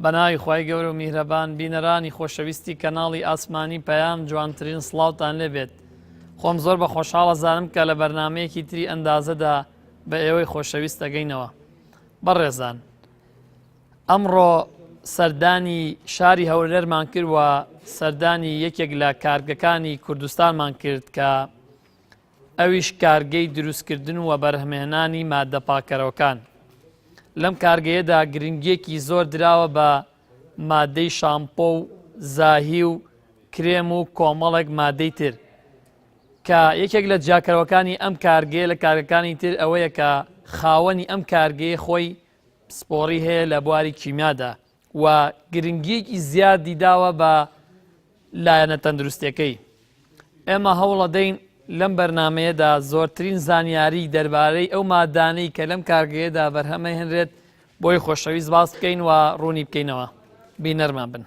بەناوی خوای گەورە و میهرەبان بینەرانی خۆشەویستی کەناڵی ئاسمانی پەیام جوانترین سڵاوتان لێبێت. خۆم زۆر بە خۆشحاڵە زانم کە لە بەرنمەیەکی تری ئەندازەدا بە ئێوەی خۆشەویست دەگەینەوە. بەڕێزان، ئەمڕۆ سەردانی شاری هەولێرمان کردوە، سەردانی یەکێک لە کارگەکانی کوردستانمان کرد کە ئەویش کارگەی دروستکردن و بەرهەمهێنانی ماددە پاکەرەوەکان. لەم کارگەیەدا گرنگیەکی زۆر دراوە بە مادەی شامپۆ و زاهی و کرێم و کۆمەڵێک مادەی تر کە یەکێک لە جیاکەرەوەکانی ئەم کارگەیە لە کارگەکانی تر ئەوەیە کە خاوەنی ئەم کارگەیە خۆی سپۆڕی هەیە لە بواری کیمیادا و گرنگیەکی زیادی داوە بە لایەنە تەندروستیەکەی. ئێمە هەوڵە دەین لەم بەرنمەیەدا زۆرترین زانیاری دەربارەی ئەو مادانەی کە لەم کارگەیەدا بەرهەمە هێنرێت بۆی خۆشەویست باس بکەین و ڕوونی بکەینەوە. بینەرمان بن.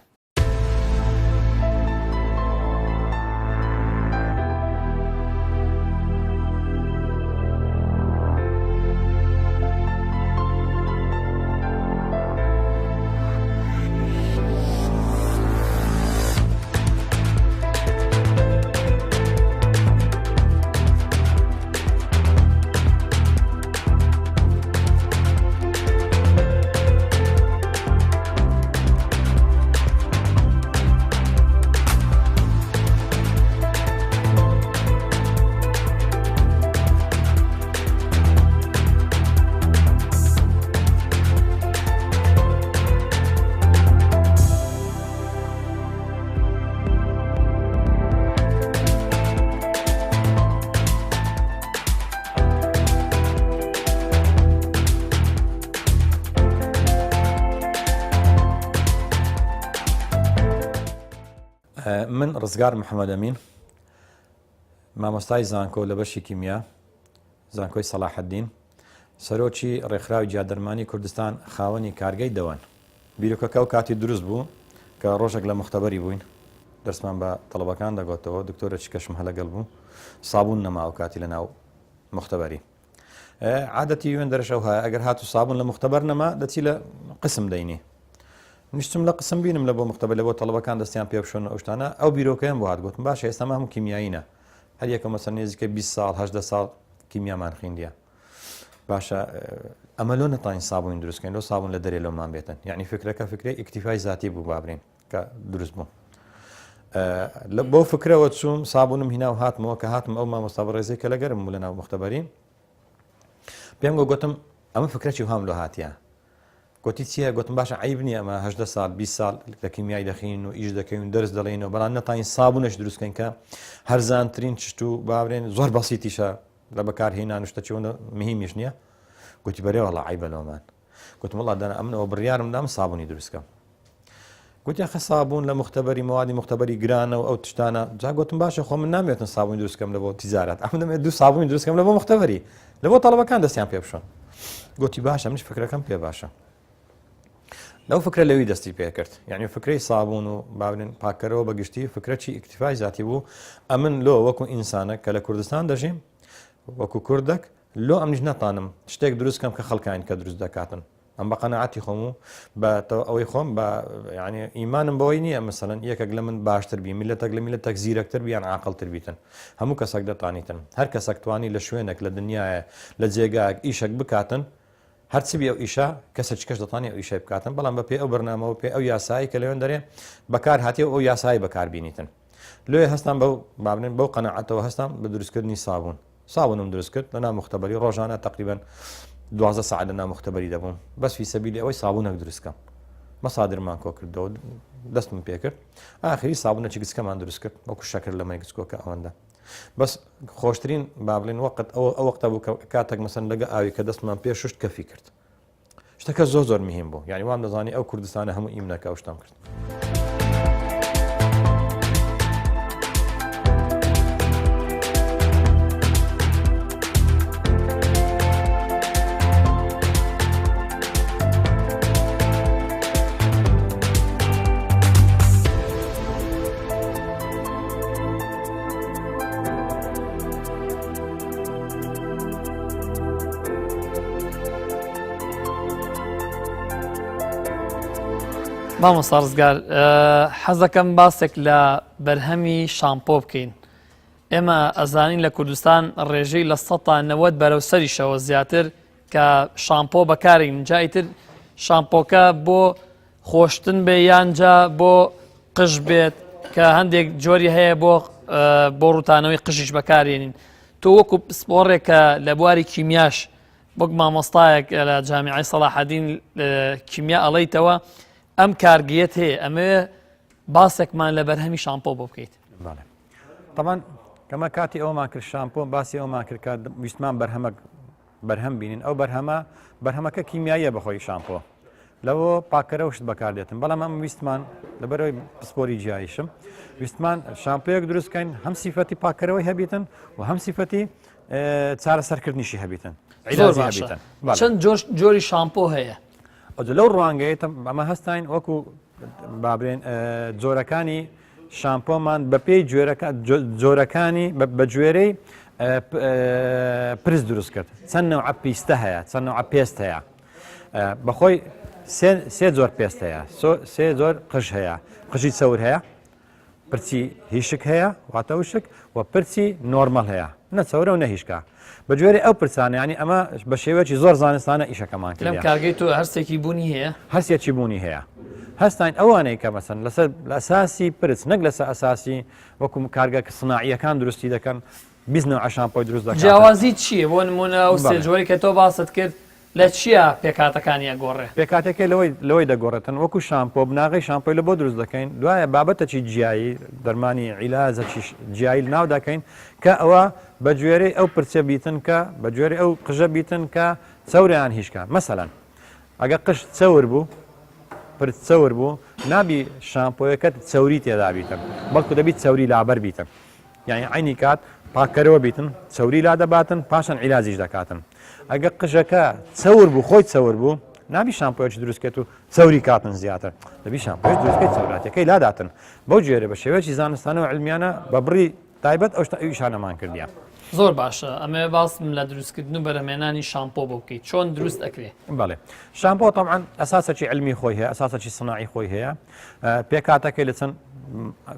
من ڕزگار محەممەد ئەمین، مامۆستای زانکۆ لە بەشی کیمیا، زانکۆی سەلاحەددین، سەرۆکی ڕێکخراوی جیادەرمانی کوردستان، خاوەنی کارگەی دەوان. بیرۆکەکە و کاتی دروست بوو کە ڕۆژێک لە مختبەری بووین، دەرسمان بە تەڵەبەکان دەگوتەوە، دکتۆرێکی کەشم هەلەگەڵ بوو، سابوون نەما و کاتی لە ناو مختبەری. عادەتی وێن دەرەشەو هەیە ئەگەر هاتو سابوون لە مختبەر نەما دەچی لە قسم دەینی. نیشتم لە قسم بینم لە بۆ مختبەر لە بۆ تەڵەبەکان دەستیان پێ بشۆن ئەو شتانە، ئەو بیرۆکەیان بۆ هات گوتم باشە ئێستا هەموو کیمیاییە، هەر یەکە مەسەڵەن نێزیکە 20 ساڵ 18 ساڵ کیمیامان خوێندیە، باشە ئەمە لۆ نەتوانین سابوون دروستکەین، لۆ سابوون لە دەرێ لۆمان بێتن. یعنی فکرەکە فکرەی ئیکتیفای زاتی بوو بابرین کە دروست بوو. بۆ فکرەوە چووم سابوونم هینا و هاتمەوە کە هاتم ئەو مامۆستا بەڕێزەی کە لەگەرم بوو لە ناو مختبەری، پێم گوتم ئەمە فکرەی هەم لۆ هاتیە. گوتی چییە؟ گوتم باشە عیب نییە ئەمە 18 ساڵ 20 ساڵ لە کیمیای دەخین و ئیش دەکەین و دەرس دەڵێنەوە، بەڵام نەتوانین سابوونش دروستکەین کە هەرزانترین چشت و باورێن زۆر بەسیتیشە لە بەکارهێنان شتە چۆنە مهمیش نییە. گوتی بەرێ وەڵا عیبە لۆمان. گوتم وەڵا دەنا ئەمنەوە بڕیارم دام سابوونی دروستکەم. گوتی ئەخە سابوون لە مختبەری موادی مختبەری گرانە و ئەو تشتانە. جا گوتم باشە خۆ من نامێتن سابوونی دروستکەم لە بۆ تیجارەت، ئەم دەمێت دوو سابوونی دروستکەم لە بۆ مختبەری، لە بۆ تەڵەبەکان دەستیان پێ بشۆن. گوتی باشە منش فکرەکەم پێ باشە. لەو فکرە لەوی دەستی پێ کرد، یعنی فکرەی سابوون و باورێن پاکەرەوە بەگشتی فکرەی ئیکتیفای زاتی بوو. ئەمن لۆ وەکو ئینسانێک کە لە کوردستان دەژیم وەکو کوردێک لۆ ئەمنیش نەتانم شتێک دروستکەم کە خەڵکان کە دروست دەکاتن. ئەم بە قەنەعەتی خۆم و بە ئەوەی خۆم بە یعنی ئیمانم بەوەی نییە مەسەڵەن یەکێک لە من باشتر بی، میلەتێک لە میلەتێک زیرەکتر بیان عاقڵتر بیتن. هەموو کەسێک دەتوانیتن، هەر کەسێک توانی لە شوێنێک لە دنیاە لە جێگایەک ئیشێک بکاتن، هەرچی بێ ئەو ئیشە کەسێک کەس دەتوانێت ئەو ئیشە بکاتن، بەڵام بە پێ ئەو بەرنامەوە پێ ئەو یاسایی کە لەوێن دەرێ بەکار هاتی و ئەو یاسایی بەکاربیێنیتن. لێ هەستان بەو بابنێن بەو قەنەعەتەوە هەستان بە دروستکردنی سابوونم دروست کرد لە ناو مختبەری، ڕۆژانە تقریبەن 12 ساعت لە ناو مختبەری دەبووم بەس فی سەبیلی ئەوەی سابوونێک دروستکەم. مەسادرمان کۆ کردەوە دەستم پێ کرد، ئاخری سابوونەکی گچکەمان دروست کرد وەکو شەکر لەمەی گچکۆکە ئەوەندە. بەس خۆشترین بابلێن وەقت ئەو وەختە بوو کاتێک مەسەن لەگە ئاوی کە دەستمان پێ شوشت کەفی کرد. شتەکە زۆر مهم بوو، یعنی وام دەزانی ئەو کوردستانە هەموو ئیمنەکە ئەو شتام کرد. مامۆستا ڕزگار حەز دەکەم باسێک لە بەرهەمی شامپۆ بکەین. ئێمە ئەزانین لە کوردستان ڕێژەی لە 90 بەرەو سەریشەوە زیاتر کە شامپۆ بەکارین. جایتر شامپۆکە بۆ خۆشتن بێ یانجا بۆ قژ بێت کە هەندێک جۆری هەیە بۆ ڕوتانەوەی قژیش بەکارێنین. تۆ وەکو پسپۆڕێکە لە بواری کیمیاش وەک مامۆستایەک لە جامیعەی سەلاحەدین کیمیا ئەڵەیتەوە ئەم کارگیەت هەیە ئەمەوێ باسێکمان لە بەرهەمی شامپۆ بۆ بکەیت. طبعا کەمە کاتی ئەومان کرد شامپۆ باسی ئەومان کرد کە ویستمان بەرهەم بینین ئەو بەرهەمەکە کیمیاییە بەخۆی شامپۆ لەوە پاکەرە وشت بەکاردێتن بەڵام ئەم ویستمان لەبەرەوەی پسپۆری جیایشم ویستمان شامپۆیەک دروستکەین هەم سیفەتی پاکەرەوەی هەبیتن و هەم سیفەتی چارەسەرکردنیشی هەبیتن چەند جۆری شامپۆ هەیە لەو ڕوانگەیە ئەمە هەستین وەکو بابرێن جۆرەکانی شامپۆمان بە پێی جۆرەکانی بە گوێرەی پرس دروست کرد چەند نەوع پیستە هەیە چەند نەوع پێست هەیە بەخۆی سێ زۆر پێست هەیە سێ زۆر قژ هەیە قژی چەور هەیە پرچی هیشک هەیە واتە وشک و پرچی نۆرمەل هەیە نە چەورە و نەهیشکە بە جوێری ئەو پرسانە ینی ئەمە بە شێوەیەکی زۆر زانستانە ئیشەکەمان کرد لەم کارگەی تۆ هەرسێکی بوونی هەیە هەستێکی بوونی هەیە هەستین ئەوانەی کە مەسەن لەسەر لە ئەساسی پرس نەک لەسەر ئەساسی وەکو کارگە سناعیەکان دروستی دەکەن بیزنەوە شامپۆی دروست دەکەن جیاوازی چییە بۆ نمونە ئەو سێجۆری کە تۆ باست کرد لە چییە پێکاتەکانی ئەگۆڕێ پێکاتەکە لەوەی دەگۆڕێتن وەکو شامپۆ بناغی شامپۆی لە بۆ دروست دەکەین دوایە بابەتەکی جیایی دەرمانی عیلازەکی جیایی ناو دەکەین کە ئەوە بە گوێرەی ئەو پرچە بیتن کە بە گوێرەی ئەو قژە بیتن کە چەوریان هیچکە مەسەلەن ئەگە قژ چەور بوو پرچ چەور بوو نابی شامپۆیەکەت چەوری تێدا بیتن بەڵکو دەبیت چەوری لابەر بیتن یعنی عینی کات پاکەرەوە بیتن چەوری لا دەباتن پاشان عیلازیش دەکاتن ئەگە قژەکە چەور بوو خۆی چەور بوو نابی شامپۆیەکی دروستکێت و چەوری کاتن زیاتر دەبی شامپۆیەک دروستکەی چەوراتەکەی لاداتن بەو جێرە بە شێوەیەکی زانستانەوە علمیانە بە بڕی تایبەت ئەوشانەمان کردیان زۆر باشە ئەمێ باسم لە دروستکردن و بەرهەمێنانی شامپۆ بۆ بکەیت چۆن دروست ئەکرێ بەڵێ شامپۆ طبعا ئەساسەکی علمی خۆی هەیە ئەساسەکی سناعی خۆی هەیە پێکاتەکەی لە چەند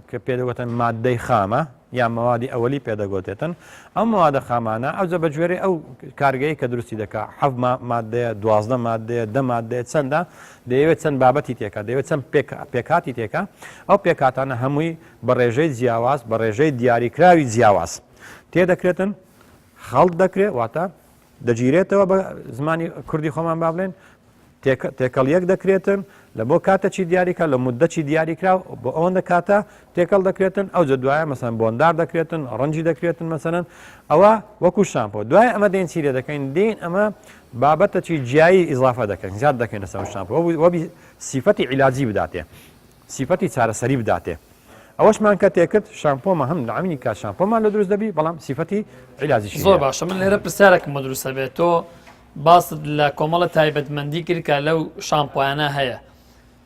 کە پێدەگوتن مادەی خامە یان مەوادی ئەوەلی پێدەگوتێتن ئەم مەوادە خامانە ئەوجە بە گوێرەی ئەو کارگەی کە دروستی دەکات حەف مادەیە 12 مادەیە 10 مادەیە چەندە دەیەوێت چەند بابەتی تێکە دەیەوێت چەند پێکاتی تێکە ئەو پێکاتانە هەمووی بە ڕێژەی جیاواز بە ڕێژەی دیاریکراوی جیاواز تێدەکرێتن خەڵک دەکرێت واتە دەگیرێتەوە بە زمانی کوردی خۆمان با بڵێن تێکەڵ یەک دەکرێتن لە بۆ کاتەچی دیاریکە لە مدەچی دیاریکرا بۆ ئەوەندە کاتە تێکەڵ دەکرێتن ئەو جە دوایە مەسەن بۆندار دەکرێتن ڕەنجی دەکرێتن مەسەن ئەوە وەکو شامپۆ دوای ئەمە دێن چیرێ دەکەین دێن ئەمە بابەتەچی جیایی ئیزافە دەکەین زیاد دەکەین لەسەر شامپۆ وەبی سیفەتی عیلاجی بداتێ سیفەتی چارەسەری بداتێ ئەوەشمان کە تێکرد شامپۆمە هەم لە ئەمینی کات شامپۆمان لە دروست دەبی بەڵام سیفەتی عیلازیش زۆر باشە من لێرە پرسیارێکم بۆ دروستە بێت تۆ باست لە کۆمەڵە تایبەتمەندی کرد کە لەو شامپۆیانە هەیە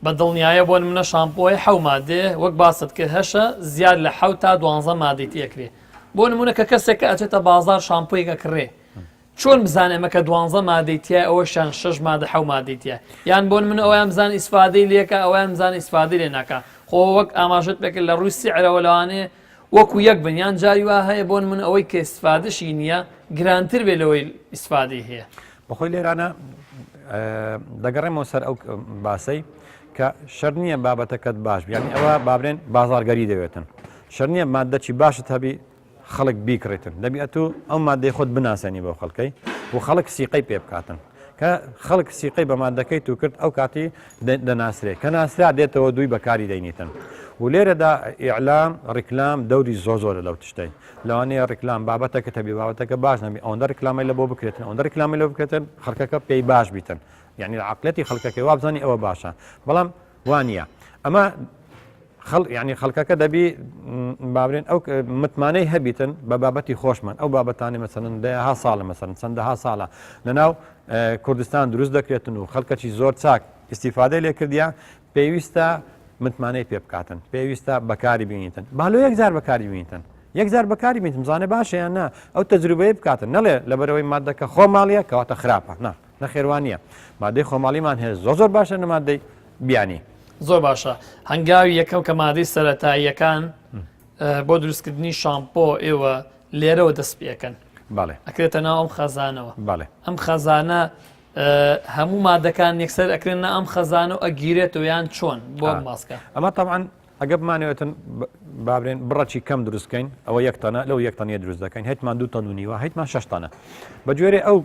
بە دڵنیایە بۆ منە شامپۆی حەو مادێ وەک باست کرد هەشە زیاد لە حەو تا 12 مادەی تێکرێ بۆ نمونە کە کەسێک کە ئەچێتە بازار شامپۆیەکە کڕێ چۆن بزانێمە کە 12 مادەی تیا ئەوەشان 6 مادە حەو مادەی تیا یان بۆ من ئەویان بزان ئیسفادەی لێکە ئەویان بزان ئیسفادەی لێ ناکە خۆ وەک ئاماژت بکرد لە ڕووی سیعرەوە لەوانەیە وەکو یەک بنیان جاری وا هەیە بۆ من ئەوەی کە ئیسفادەشی نییە گرانتر بێ لەوەی ئیسفادەی هەیە بەخۆی لێرانە دەگەڕێمەوە سەر ئەو باسەی کە شەر نییە بابەتەکەت باش یعنی ئەوە بابرێن بازارگەری دەوێتن شەر نییە مادەی باشت هەبی خەڵک بیکڕێتن دەبیێت و ئەو مادەی خۆت بناسێنی بۆ خەڵکەی و خەڵک سیقەی پێ بکاتن کە خەڵک سیقەی بە مادەکەی تو کرد ئەو کاتی دەناسرێت کە ناسرا دێتەوە دووی بەکاری دەینیتن و لێرەدا ئیعلام ڕیکلام دەوری زۆرە لەو تشتەی لەوانەیە ڕیکلام بابەتەکە تەبی بابەتەکە باش نەبی ئەوەندە ڕیکلامی لە بۆ بکرێتن ئەوەندە ڕیکلامی لەو بکرێتن خەڵکەکە پێی باش بیتن یعنی لە عقلەتی خەڵکەکەی وابزانانی ئەوە باشە بەڵام وانە ئەمە یعنی خەڵکەکە دەبی بابرێن ئەو متمانەی هەبیتن بە بابەتی خۆشمان ئەو بابەتانی مەسەن دەها ساڵە مەسەن چەندەها ساڵە لەناو کوردستان دروست دەکرێتن و خەڵکەی زۆر چاک استیفادەی لێکردیا پێویستە متمانەی پێ بکاتن پێویستە بەکاری بینیتن باڵۆ یەکجار بەکاری بینیتن یەکجار بەکاری بینیتم زانێ باشەیان نا ئەو تەجروبەیە بکاتن نەڵێ لەبەرەوەی مادەکە خۆماڵیە کەواتە خراپە نەخێوانیە مادەی خۆماڵیمان هەیە زۆر باشە نە مادەی بیانی زۆر باشە هەنگاوی یەکەم کە مادەی سەرەتاییەکان بۆ دروستکردنی شامپۆ ئێوە لێرەوە دەست پێەکەن باڵێ ئەکرێتە ناو ئەم خەزانەوە باڵێ ئەم خەزانە هەموو مادەکان یەکسەر ئەکرێنە ئەم خەزانە و ئەگیرێتەوە یان چۆن بۆ ماسکە ئەمە طبعاً ئەگە بمانەوێتن بابرێن بڕەچی کەم دروستکەین ئەوە یەکتانە لەو یەکتانە دروست دەکەین هەیتمان 2 تۆن و نیوە هەیتمان 6 تانە بەگوێرە ئەو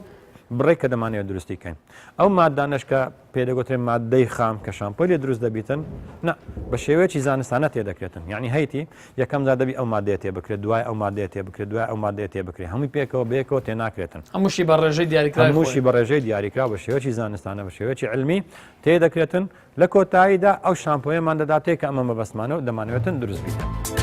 بڕێ کە دەمانەوێت دروستیکەین ئەو مادانش کە پێدەگوترێن مادەی خام کە شامپۆی لێ دروست دەبیتن نه بە شێوەیەکی زانستانە تێدەکرێتن یعنی هەیتی یەکەم جا دەبی ئەو مادەیە تێ بکرێت دوای ئەو مادەیە تێ بکرێت دوای ئەو مادەیە تێ بکرێت هەمووی پێکەوە بەیەکەوە تێناکرێتن هەمووشی بە ڕێژەی دیاریکرا هەمووشی بە ڕێژەی دیاریکرا بە شێوەیەکی زانستانە بە شێوەیەکی علمی تێدەکرێتن لە کۆتاییدا ئەو شامپۆیەمان دەداتێک کە ئەمە مەبەستمانە و دەمانەوێتن دروست بیتن.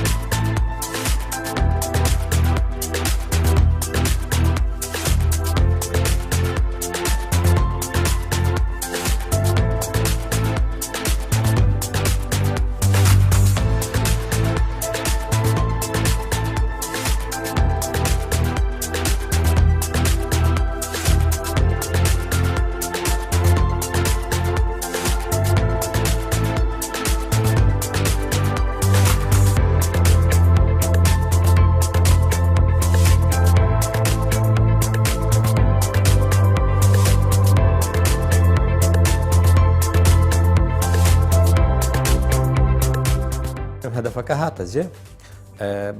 هەدەفەکە هاتە جێ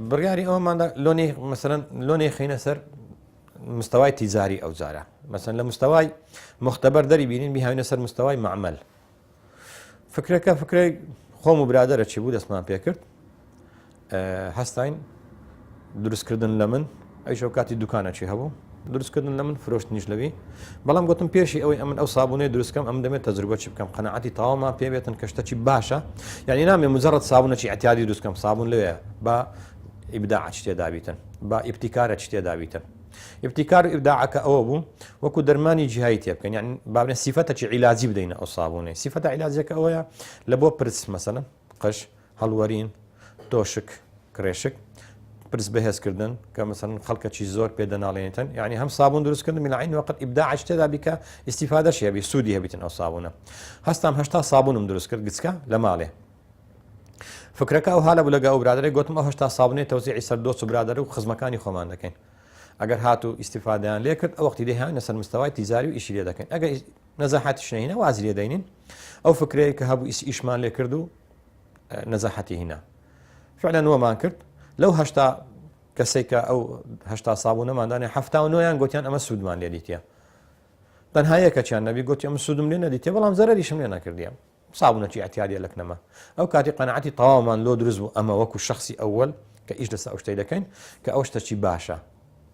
بڕیاری ئەوماندا لۆنی مەسەرەن لۆنی خینە سەر مستەوای تیزاری ئەو جارە مەسەن لە مستەوای مختبەر دەری بینین بیهاوینە سەر مستەوای معمەل فکرەکە فکرەی خۆم و برادەرە چی بوو دەستمان پێ کرد هەستاین دروستکردن لە من ئەیشەو کاتی دوکانەکی هەبوو دروستکردن لە من فرۆشتنیش لەوی بەڵام گوتم پێشی ئەوەی ئەمن ئەو سابونەی دروستکەم ئەم دەمێت تەجروبەچی بکەم قەنەعەتی تاوامان پێ بێتن کە شتێکی باشە یعنی نامێ مجرد سابونەکی اعتیادی دروستکەم سابون لەوێ با ئیبداعی تێدا بیتن با ئیبتیکارێکی تێدا بیتن ئیبتیکار و ئیبداعەکە ئەوە بوو وەکو دەرمانی جیهایی تێ بکەن یعنی بابنێ سیفەتێکی عیلاجی بدەینە ئەو سابونەی سیفەتە عیلاجەکە ئەوەیە لە بۆ پرس مەسەلەن قەش هەڵوەرین تۆشک کرێشک پرس بەهێزکردن کە مەسەن خەڵکەکی زۆر پێدەناڵێنێتن یعنی هەم سابون دروستکردن میلعین وەقت ئیبداعش تێدا بیکە ئیستیفادەش هەبی سوودی هەبیتن ئەو سابونە هەستام 80 سابونم دروست کرد گچکە لە ماڵێ فکرەکە ئەو هالە بوو لەگە ئەو برادەرێک گوتم ئەو 80 سابونەی تەوزیعی سەر دۆست و برادەر و خزمەکانی خۆمان دەکەین ئەگەر هات و ئیستیفادەیان لێ کرد ئەو وەختی دەهێنە سەر مستەوای تیزاری و ئیشی لێ دەکەین ئەگەر نەزاحەتیش نەهێنە وازی لێ دەینین ئەو فکرەیە کە هەبوو ئیشمان لێ کرد و نەزاحەتی هینا فعلا وەمان کرد لەو هەشتا کەسێک کە ئەو هەشتا سابونەماندانێ 79یان گوتیان ئەمە سوودمان لێ دیتە تەنها یەکەچیان نەبی گوتی ئەمە سوودم لێ نەدیتێ بەڵام زەرریشم لێ نەکردیم سابونەکی ئەتیادیە لەکنەمە ئەو کاتی قەنەعەتی تەواومان لۆ دروست بوو ئەمە وەکو شخصی ئەوەل کە ئیش لەسەر ئەو شتەی دەکەین کە ئەو شتەکی باشە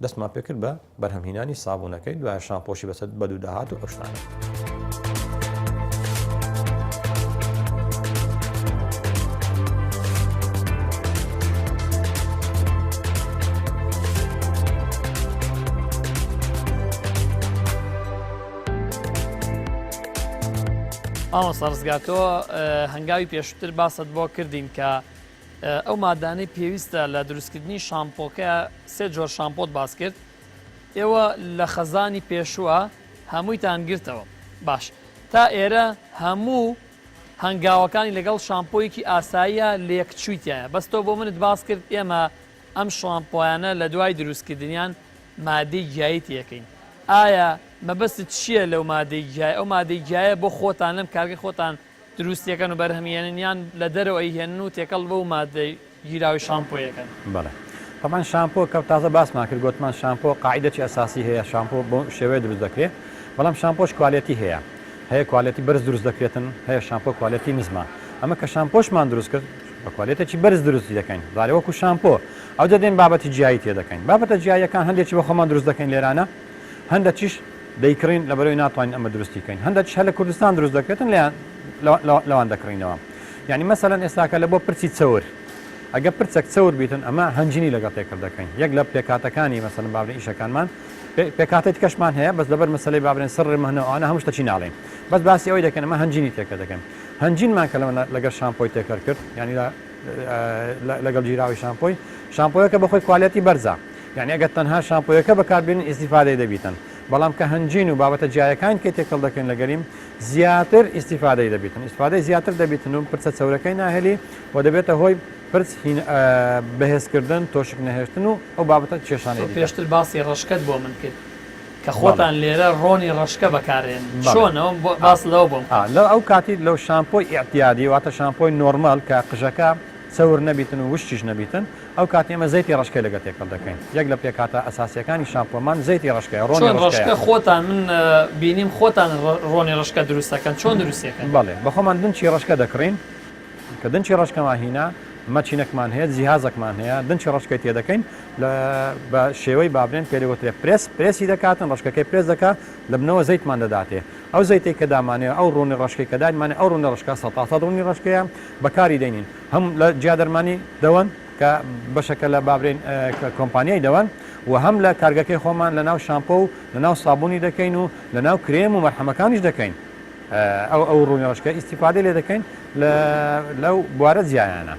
دەستمان پێکرد بە بەرهەمهێنانی سابونەکەی دوای شامپۆشی بەسەر بەدوو داهات و ئەو شتانە ئامۆستا ڕزگاتەوە هەنگاوی پێشووتر باست بۆ کردین کە ئەو مادانەی پێویستە لە دروستکردنی شامپۆکە سێ جۆر شامپۆت باس کرد ئێوە لە خەزانی پێشووە هەموویتان گرتەوە باش تا ئێرە هەموو هەنگاوەکانی لەگەڵ شامپۆیەکی ئاساییە لێکچوویتیایە بەستۆ بۆ منت باس کرد ئێمە ئەم شامپۆیانە لە دوای دروستکردنیان مادەی گیاییت یەکەین ئایا مەبەست چییە لەو مادەی گیای ئەو مادەی گیایە بۆ خۆتان لەم کارگەی خۆتان دروستیەکەن و بەرهەمێنیان لە دەرەوەی هێنن و تێکەڵ بەو مادەی گیراوی شامپۆیەکەن بەڵێ طبعاً شامپۆ کە تازە باسمان کرد گوتمان شامپۆ قاعدەی ئەساسی هەیە شامپۆ بۆ شێوەیە دروست دەکرێت بەڵام شامپۆش کوالێتی هەیە کوالێتی بەرز دروست دەکرێتن هەیە شامپۆ کوالێتی نزمە ئەمە کە شامپۆشمان دروست کرد بە کوالێتێکی بەرز دروستی دەکەین زارێ وەکو شامپۆ ئەو دەدەین بابەتی جیایی تێ دەکەین بابەتە جیاییەکان هەندێکی بە خۆمان دروست دەکەین لێرانە هەندێکیش دەیکڕین لە بەرەوەی ناتوانین ئەمە دروستیکەین هەندێک هەر لە کوردستان دروست دەکرێتن لەوان دەکڕینەوە یعنی مەسەلەن ئێستاکە لە بۆ پرچی چەور ئەگە پرچێک چەور بیتن ئەمە هەنجینی لەگەڵ تێکرد دەکەین یەک لە پێکاتەکانی مەسەلەن بابرین ئیشەکانمان پێکاتێک کەشمان هەیە بەس لەبەر مەسەلەی بابرێن سڕی مەهنەوەوانە هەموو شتەچی ناڵێن بەس باسی ئەوەی دەکەن ئەمە هەنجینی تێکە دەکەن هەنجینمان کە لەگەڵ شامپۆی تێکەر کرد ینی لەگەڵ جیراوی شامپۆیەکە بەخۆی کوالێتی بەرزە یعنی ئەگەر تەنها شامپۆیەکە بەکاربێنین ئیستیفادەی دەبیتن بەڵام کە هەنجین و بابەتە جیایەکان کە تێکەڵ دەکەین لە گەریم زیاتر ئیسیفادەی دەبێتن ئیسفادەی زیاتر دەبێتن و پرچە چەورەکەی ناهێلی و دەبێتە هۆی پرس بەهێزکردن تۆشک نەهێشتن و ئەو بابەتە کێشانەی پێشتر باسی ڕشکت بۆ من کرد کە خۆتان لێرە ڕۆنی ڕشکە بەکارێن چۆنەوە باس لەوە بووم لە ئەو کاتی لەو شامپۆی ئیعتیادی واتە شامپۆی نۆرمال کە قژەکە سەور نەبیتن و وشتیش نەبیتن ئەو کاتی ئەمە زەیتی ڕشکەی لەگە تێکەڵ دەکەین یەک لە پێکاتە ئەساسیەکانی شامپۆمان زەیتی ڕشکەیە ڕۆنی ڕشکە خۆتان من بینیم خۆتان ڕۆنی ڕشکە دروستەکەن چۆن دروستەکەن بەڵێ بەخۆمان دنچی ڕشکە دەکڕین کە دنچی ڕشکەمان هینا مەچینەکمان هەیە جیهازێکمان هەیە دنچی ڕشکەی تێدەکەین بە شێوەی بابرێن پێوترێ پرێسی دەکاتن ڕشکەکەی پرێس دەکات لە بنەوە زەیتمان دەداتێ ئەو زەیتی کە دامانەیە ئەو ڕوونی ڕشکەی کە دایمانێ ئەو ڕوونی ڕشکە 100 ڕوونی ڕشکەیە بەکاری دەینین هەم لە جیادەرمانی دەوەن کە بەشەکە لە بابرێن کۆمپانیای دەوەن و هەم لە کارگەکەی خۆمان لە ناو شامپۆ و لە ناو سابوونی دەکەین و لە ناو کرێم و مەرحەمەکانیش دەکەین ئەو ڕوونی ڕشکە ئیسیفادەی لێ دەکەین لەو بوارە جیایانە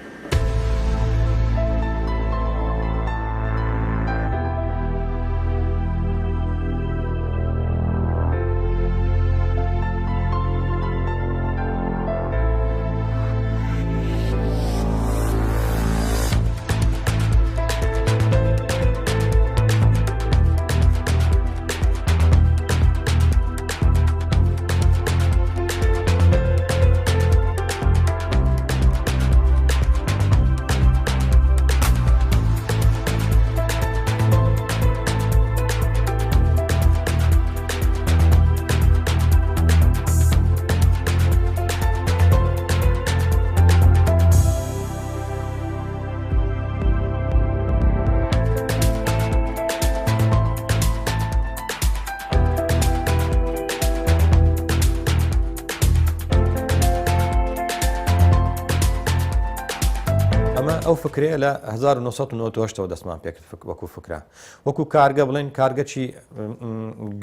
ئەو فکرەیە لە 1998 دەستمان پێکرد وەکو فکرە وەکو کارگە بڵێن کارگەچی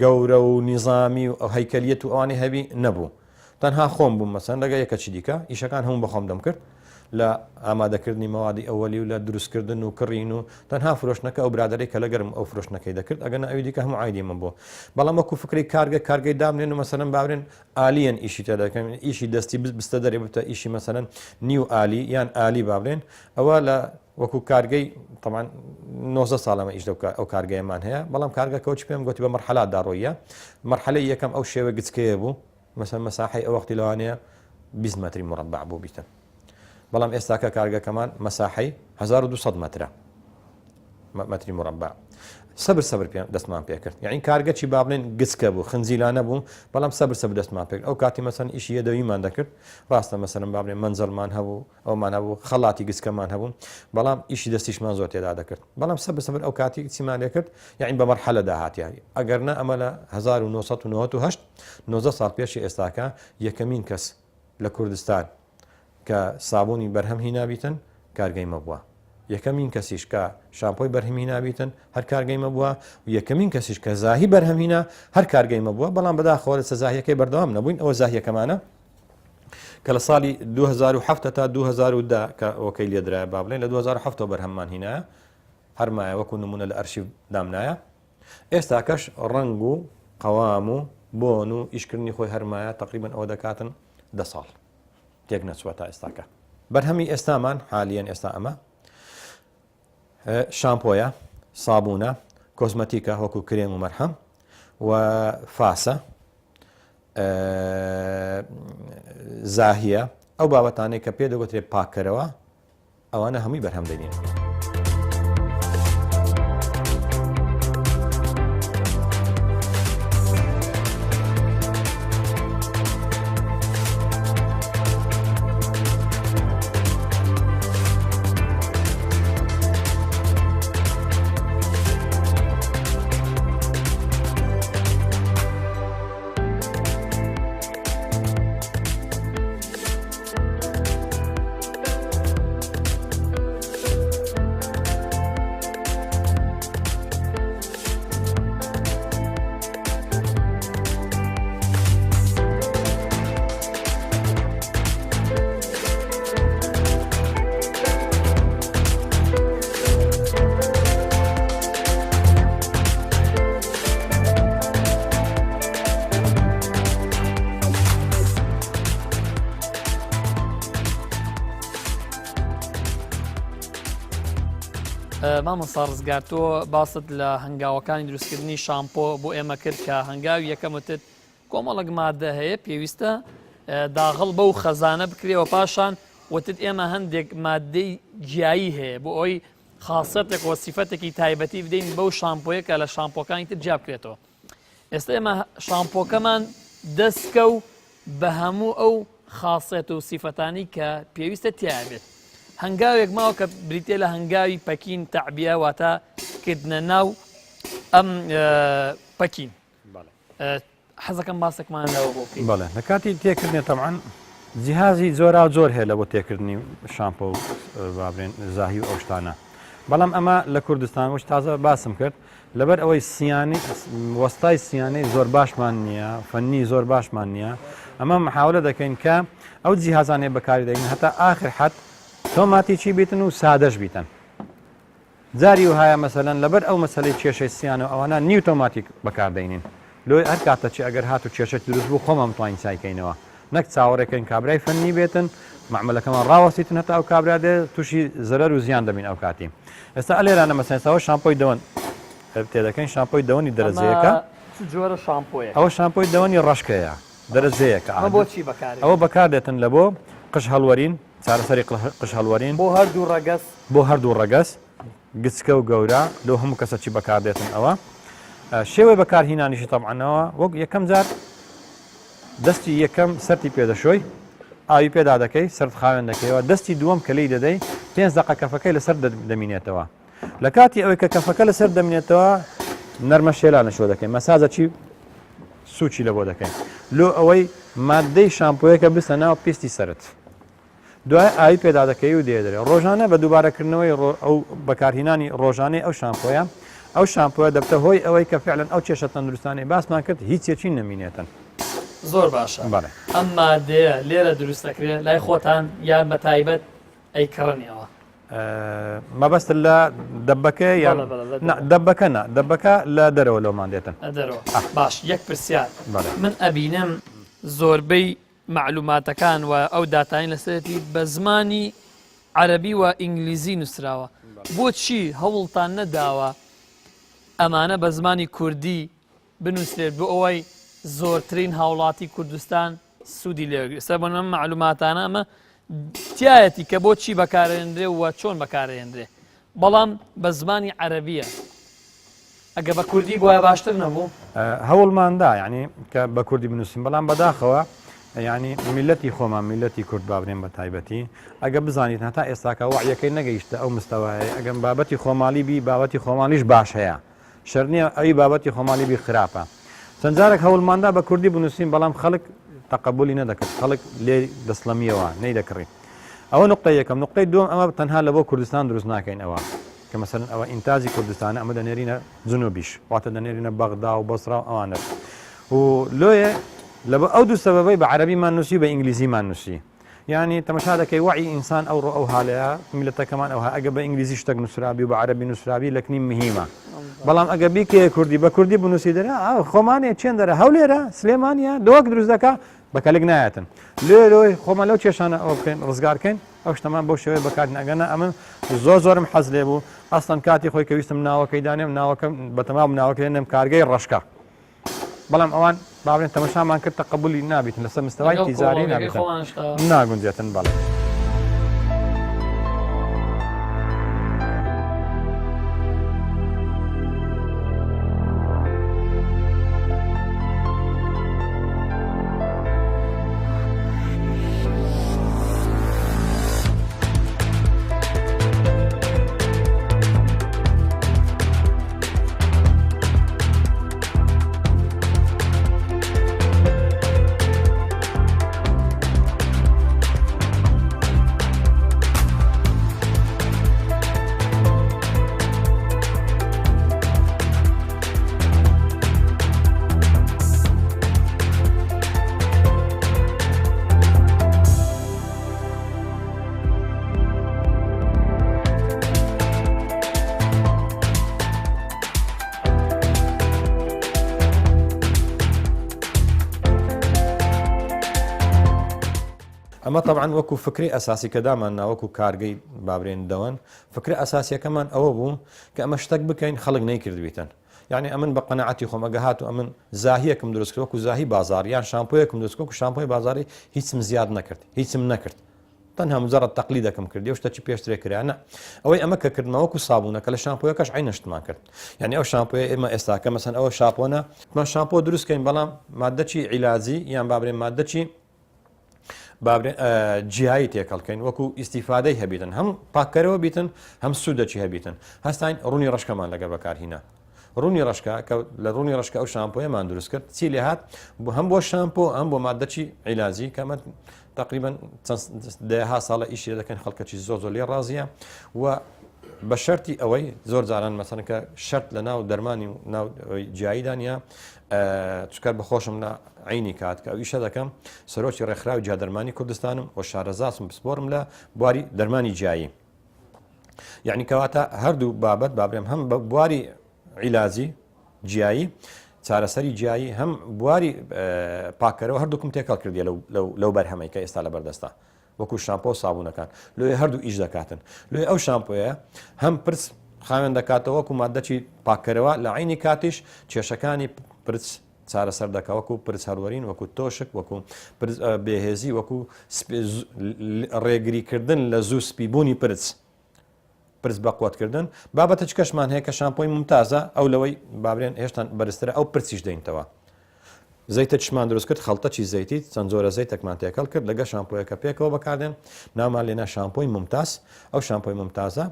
گەورە و نیظامی و هەیکەلیەت و ئەوانەی هەبی نەبوو تەنها خۆم بووم مەسەن لەگە یەکەچی دیکە ئیشەکان هەموو بەخۆم دەم کرد لە ئامادەکردنی مەوادی ئەوەلی و لە دروستکردن و کڕین و تەنها فرۆشتنەکە ئەو برادەی کە لەگەرم ئەو فرۆشتنەکەی دەکرد ئەگەن ئەوی دیکە هەموو عیدی من بوو بەڵام وەکو فکری کارگەی دامنێن و مەسەرەن باورێن ئالیەن ئیشی تێ دەکەن ئیشی دەستی بستە دەرێ بتە ئیشی مەسەرەن نیو ئالی یان ئالی باورێن ئەوە لە وەکو کارگەی تەمان 90 ساڵەمە ئیش ئەو کارگەیەمان هەیە بەڵام کارگە کەوچ پێم گوتی بە مەرحەلاتدا ڕۆیە مەرحەلەی یەکەم ئەو شێوە گچکەیە بوو مەسەن مەساحەی ئەو وەختی لەوانەیە 20 مەتری مربع بوو بیتن بەڵام ئێستاکە کارگەکەمان مەساحەی 1200 مەترە مەتری مربع سەبر دەستمان پێکرد یعنی کارگەچی با بڵێن گچکە بوو خنجیلانە بوو بەڵام سەبر دەستمان پێکرد ئەو کاتی مەسەن ئیشی یەدەویمان دەکرد ڕاستە مەسەرم با بڵێن منجەڵمان هەبوو ئەومان هەبوو خەڵاتی گچکەمان هەبوو بەڵام ئیشی دەستیشمان زۆر تێدا دەکرد بەڵام سەبر ئەو کاتی چیمان لێ کرد یعنی بە مەرحەلەدا هاتیاری ئەگەرنە ئەمە لە 1998 90 ساڵ پێشی ئێستاکە یەکەمین کەس لە کوردستان کە سابوونی بەرهەم هینابیتن کارگەیمە بووە یەکەمین کەسیش کە شامپۆی بەرهەمی نابیتن هەر کارگەیمە بووە و یەکەمین کەسیش کە زاهی بەرهەمینە هەر کارگەیمە بووە بەڵام بەداخەوە لە سەزاهیەکەی بەردەوام نەبووین ئەوە زاهیەکەمانە کە لە ساڵی 2007 تا 2010 کە ئەوکەی لێدرایە با بڵێن لە 2007 بەرهەممان هینایە هەرمایە وەکو نمونە لە ئەرشیف دامنایە ئێستاکەش ڕنگ و قەوام و بۆن و ئیشکردنی خۆی هەرمایە تقریبن ئەوە دەکاتن 10 ساڵ تێک نەچوە تا ئێستاکە بەرهەمی ئێستامان حالیان ئێستا ئەمە شامپۆیە سابوونە کۆزمەتیکە وەکو کرێم و مەرهەم و فاسە زاهیە ئەو بابەتانەی کە پێ دەگوترێت پاکەرەوە ئەوانە هەمووی بەرهەم دەبین. مامۆستا ڕزگار تۆ باست لە هەنگاوەکانی دروستکردنی شامپۆ بۆ ئێمە کرد کە هەنگاوی یەکەمتت کۆمەڵک مادە هەیە پێویستە داغڵ بەو خەزانە بکرێەوە پاشان وتت ئێمە هەندێک مادەی گیایی هەیە بۆ ئەوی خاصەتێک وەسیفەتێکی تایبەتی بدەین بەو شامپۆیە کە لە شامپۆکانی تر جیا بکرێتەوە. ئێستا ئێمە شامپۆکەمان دەستکە و بە هەموو ئەو خاصێت و سیفەتانی کە پێویستە تیا بێت. هەنگاوێک ماوە کە بریتێ لە هەنگاوی پەکین تەعبیە واتە کردنە ناو ئەم پەکین. حەزەکەم باسێکمانەوە بۆ بکەین. بەڵێ لە کاتی تێکردنێ تەمعەن جیهازی زۆرا زۆر هەیە لە بۆ تێکردنی شامپۆ و بابرێن زاهی و ئەو شتانە. بەڵام ئەمە لە کوردستان وش تازە باسم کرد لەبەر ئەوەی سیانی وەستای سیانەی زۆر باشمان نییە فەنی زۆر باشمان نییە ئەمە محاولە دەکەین کە ئەو جیهازانێ بەکاری دەین هەتا ئاخر حەت تۆماتیکی بیتن و سادەش بیتن. جاری وهایە مەسەلەن لەبەر ئەو مەسلەی کێشەی سیان و ئەوانە نیو تۆماتیک بەکاردەینین لۆی هەر کاتە چی ئەگەر هات و کێشە دروست بوو خۆمەم توانین چایکەینەوە نەک چاوەڕێکەکەین کابرای فەنی بێتن معمەلەکەمان ڕاوەسیتن هەتا ئەو کابرا دێ تووشی زەرەر و زیان دەبین ئەو کاتی. ئێستا ئەلێرانە مەسەنسەوە شامپۆی دەوەن تێدەکەین شامپۆی دەوەنی دەرەجەیەەکە جۆرە شامپۆیە ئەوە شامپۆی دەوەنی ڕشکەیە دەرەجەیەەکە بۆچی بەکارێت ئەوە بەکار دێتن لە بۆ قش هەڵوەرین چارەسەری قش هەڵوەرین بۆ هەردوو ڕەگەس بۆ هەردوو ڕەگەس گچکە و گەورە لەو هەموو کەسەی بەکاردێتن ئەوە شێوەی بەکارهینانیشی تەمعەنەوە وەک یەکەم جار دەستی یەکەم سەری پێدەشۆی ئاوی پێدا دەکەی سرد خاوێن دەکەیەوە دەستی دووەم کە لی دەدەی 5 دقە کەفەکەی لەسەر دەمینێتەوە لە کاتی ئەوەی کە کەفەکە لەسەر دەمینێتەوە نەرمە شێلا نەشۆ دەکەین مەسازە چی سوچی لە بۆ دەکەین لۆ ئەوەی مادەی شامپۆیەکە بستە ناو پیستی سرت دوای ئاوی پێدا دەکەی و دێدرێت ڕۆژانە بە دووبارەکردنەوەی ئەو بەکارهینانی ڕۆژانەی ئەو شامپۆیە ئەو شامپۆە دەبتە هۆی ئەوەی کە فعلەن ئەو کێشە تەندروستانی باسمان کرد هیچ یەکی نەمینێتن. زۆر باشە ئەم مادەیە لێرە دروست دەکرێت لای خۆتان یان بە تایبەت ئەیکڕنیەوە مەبەست لە دەبەکە یان دەبەکە نە دەبەکە لە دەرەوە لەومان دێتن دەرەوە. باش یەک پرسیار من ئەبینم زۆربەی معلوماتەکان و ئەو داتانی لەسەرەتی بە زمانی عەرەبی و ئینگلیزی نووسراوە بۆچی هەوڵتان نەداوە ئەمانە بە زمانی کوردی بنووسێت بۆ ئەوەی زۆرترین هاوڵاتی کوردستان سوودی لێگرێت سەر بۆ معلوماتانە ئەمە تایەتی کە بۆچی بەکارێنرێ و چۆن بەکارێنرێ بەڵام بە زمانی عەرەبیە ئەگە بە کوردی بۆیە باشتر نەبوو هەوڵماندا یعنی کە بە کوردی بنووسین بەڵام بەداخەوە ینی میلەتی خۆمان میلەتی کورد بابرێن بە تایبەتی ئەگە بزانیت هەتا ئێستاکە وعیەکەی نەگەیشتە ئەو مستەوایە ئەگەم بابەتی خۆمالی بی بابەتی خۆمالیش باش هەیە شەرنیە ئەوی بابەتی خۆمالی بی خراپە چەندجارێک هەوڵماندا بە کوردی بنووسین بەڵام خەڵک تەقبولی نەدەکرد خەڵک لێ دەسڵەمیەوە نەیدەکڕی ئەوە نقطە یەکەم نقطەی دوم ئەمە تەنها لە بۆ کوردستان دروست ناکەین ئەوە کە مەسەن ئەوە ئینتاجی کوردستانە ئەمە دەنێرینە جنوبیش واتە دەنێرینە بەغدا و بەسرا و ئەوانە و لۆیە لە بە ئەو دوو سەبەبەی بە عەرەبیمان نووسی بە ئینگلیزیمان نووسی یعنی تەماشا دەکەی وعی ئینسان ئەو ڕۆ ئەو حالەیە میلەتەکەمان ئەوها ئەگە بە ئینگلیزی شتێک نووسرابی و بە عەرەبی نووسرابی لەکنی مهمە بەڵام ئەگە بیکێ کوردی بە کوردی بنووسی دەرە خۆمانێ چێن دەرە هەولێرە سلێمانە دۆک دروست دەکە بەکەلێک نایەتن لێ خۆمان لەو کێشانە ئەو بکەین ڕزگارکەین ئەو شتەمان بۆ شێوەیە بەکار نەگەنە ئەمن زۆرم حەز لێ بوو ئەستان کاتی خۆی کە ویستم ناوەکەی دانێم ناوەکەم بەتەمام ناوەکەی نێم کارگەی ڕشکە بەڵام ئەوان بابرێن تەمەشامان کرد تەقبولی نابیتن لەسەر مستەوای تیزاری نابێتن ناگونجێتن بەڵێ ئەمە طبعاً وەکو فکری ئەساسی کە دامان ناوەکو کارگەی بابرێن دەوەن فکری ئەساسیەکەمان ئەوە بوو کە ئەمە شتێک بکەین خەڵک نەیکردبیتن یعنی ئەمن بە قەنەعەتی خۆم ئەگە هات و ئەمن زاهیەکم دروست کرد وەکو زاهی بازار یان شامپۆیەکم دروست کرد و شامپۆی بازاری هیچم زیاد نەکرد هیچم نەکرد تەنها مجرد تەقلیدەکەم کرد یە شتێکی پێشترێ کریانە ئەوەی ئەمە کە کردمەوە وەکو سابوونەکە لە شامپۆیەکەش عینەشتمان کرد یعنی ئەو شامپۆیە ئێمە ئێستاکە مەسەن ئەوە شاپۆنە ما شامپۆ دروستکەین بەڵام مادەچی عیلاجی یان بابرێن مادەچی جیایی تێکەڵکەین وەکو ئیسیفادەی هەبیتن هەم پاکەرەوە بیتن هەم سوودەچی هەبیتن هەستین ڕوونی ڕشکەمان لەگەر بەکارهینە ڕوونی ڕشکە کە لە ڕوونی ڕشکە ئەو شامپۆیەمان دروست کرد چی لێ هات هەم بۆ شامپۆ ئەم بۆ مادەچی عیلاجی کەمە تقریبا دەها ساڵە ئیشی دەکەن خەڵکەکی زۆر لێ ڕازیە و بە شەرتی ئەوەی زۆر جاران مەسەنەکە شەرت لە ناو دەرمانی ناو جیاییدانە چکار بەخۆشم لە عینی کات کە ئەو ئیشە دەکەم سەرۆکی ڕێکخراوی جادەرمانی کوردستانم و شارەزاسم بسپۆرم لە بواری دەرمانی جیایی یعنی کەواتە هەردوو بابەت بابرێم هەم بە بواری عیلاجی جیایی چارەسەری جیایی هەم بواری پاکەرەوە هەردووکم تێکەڵ کردی لەو بەرهەمەی کە ئێستا لە بەردەستا وەکو شامپۆ سابوونەکان لێ هەردوو ئیش دەکاتن لێ ئەو شامپۆیە هەم پرس خاوێن دەکاتەوە وەکو مادەچی پاکەرەوە لە عینی کاتیش کێشەکانی پرس چارەسەر دەکە وەکو پرس هەروەرین وەکو تۆشک وەکو بێهێزی وەکو ڕێگریکردن لە زوو سپیبوونی پرس بەقوتکردن بابەتە چ کەشمان هەیە کە شامپۆی ممتازە ئەو لەوەی بابرێن هێشتا بەرزترە ئەو پرسیش دەینتەوە زەیتە چشمان دروست کرد خەڵتەکی زەیتی چەند جۆرە زەیتێکمان تێکەڵ کرد لەگە شامپۆیەکە پێکەوە بەکاردێن نامان لێنە شامپۆی ممتاز ئەو شامپۆی ممتازە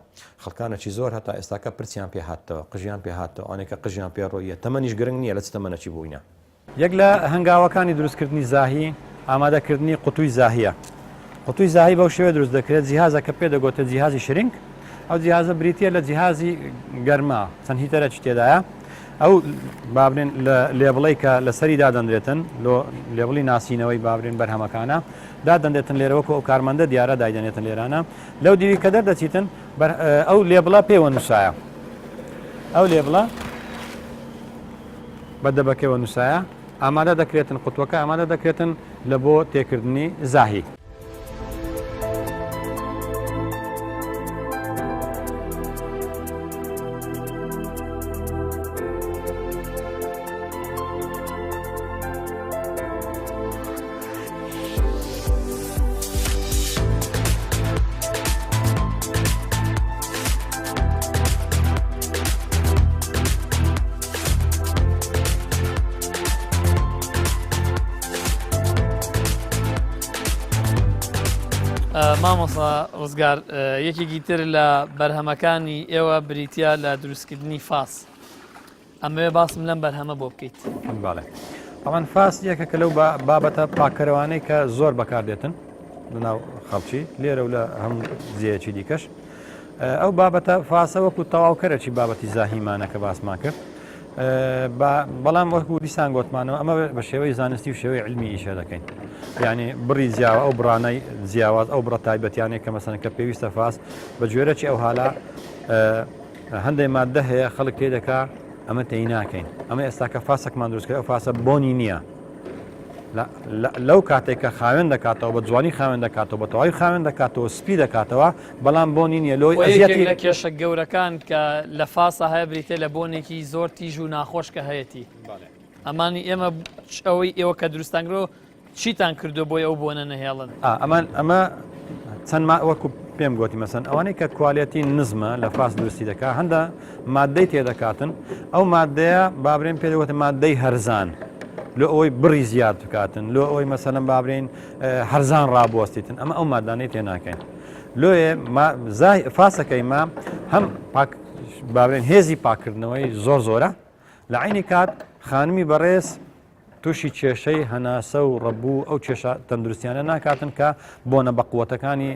خەڵکانێکی زۆر هەتا ئێستاکە پرسیان پێ هاتەوە قژیان پێ هاتەوە ئەوانێکە قژیان پێ ڕۆیە تەمەنیش گرنگ نییە لە چ تەمەنەکی بووینە یەک لە هەنگاوەکانی دروستکردنی زاهی ئامادەکردنی قوتووی زاهیە قوتووی زاهی بەو شێوە دروست دەکرێت جیهازەکە پێ دەگوتە جیهازی شرنگ ئەو جیهازە بریتە لە جیهازی گەرما چەند هیتەرەکی تێدایە ئەو بابرێن لە لێبڵی کە لەسەری دادەندرێتن لێبڵی ناسینەوەی بابرێن بەرهەمەکانە دادەندێتن لێرەوەکو ئەو کارمەندە دیارە دایدەنێتن لێرانە لەو دیوی کە دەردەچیتن ئەو لێبڵە پێوە نووسایە ئەو لێبڵە بەدەبەکەوە نووسایە ئامادە دەکرێتن قوتوەکە ئامادە دەکرێتن لە بۆ تێکردنی زاهی مامۆسا ڕزگار یەکێکی تر لە بەرهەمەکانی ئێوە بریتیا لە دروستکردنی فاس ئەمەوێ باسم لەم بەرهەمە بۆ بکەیت باڵێ ئەوان فاس یەکە کە لەو بابەتە پاکەرەوانەی کە زۆر بەکاردێتن لەناو خەڵکی لێرە و لە هەموو جێیەکی دیکەش ئەو بابەتە فاسە وەکو تەواوکەرەی بابەتی زاهیمانە کە باسمان کرد بەڵام وەکو دیسان گوتمانەوە ئەمە بە شێوەی زانستی و شێوەی علمی ئیشە دەکەین یعنی بڕی جیاوە ئەو بڕانەی جیاواز ئەو بڕە تایبەتیانێک کە مەسەن کە پێویستە فاس بە جۆرەی ئەو حالا هەندێک مادە هەیە خەڵک تێ دەکا ئەمە تێی ناکەین ئەمە ئێستا کە فاسێکمان دروستکرد ئەو فاسە بۆنی نییە لەو کاتێک کە خاوێن دەکاتەوە بە جوانی خاوێن دەکاتەوە بە تەواوی خاوێن دەکاتەوە سپی دەکاتەوە بەڵام بۆنی نییە لۆی ئەزیەتی لە کێشە گەورەکان کە لە فاسە هەیە بریتێ لە بۆنێکی زۆر تیژ و ناخۆش کە هەیەی ئەمانی ئێمە ئەوەی ئێوە کە دروستانگرۆ چیتان کردو بۆی ئەو بۆنە نەهێڵن ئەمە چەند وەکو پێم گوتی مەسەن ئەوانەی کە کوالەتی نزمە لە فاس دروستی دەکات هەندە مادەی تێدەکاتن ئەو مادەیە بابرێن پێدەوتە مادەی هەرزان لۆ ئەوەی بڕی زیاد بکاتن لۆ ئەوەی مەسەلەن بابرین هەرزان ڕابوەستیتن ئەمە ئەو مادانەی تێ ناکەین لۆیە فاسەکەی ما هەم بابرێن هێزی پاکردنەوەی زۆر زۆرە لە عینی کات خانمی بەڕێز تووشی کێشەی هەناسە و ڕەبوو ئەو کێشە تەندروستیانە ناکاتن کە بۆنە بەقوتەکانی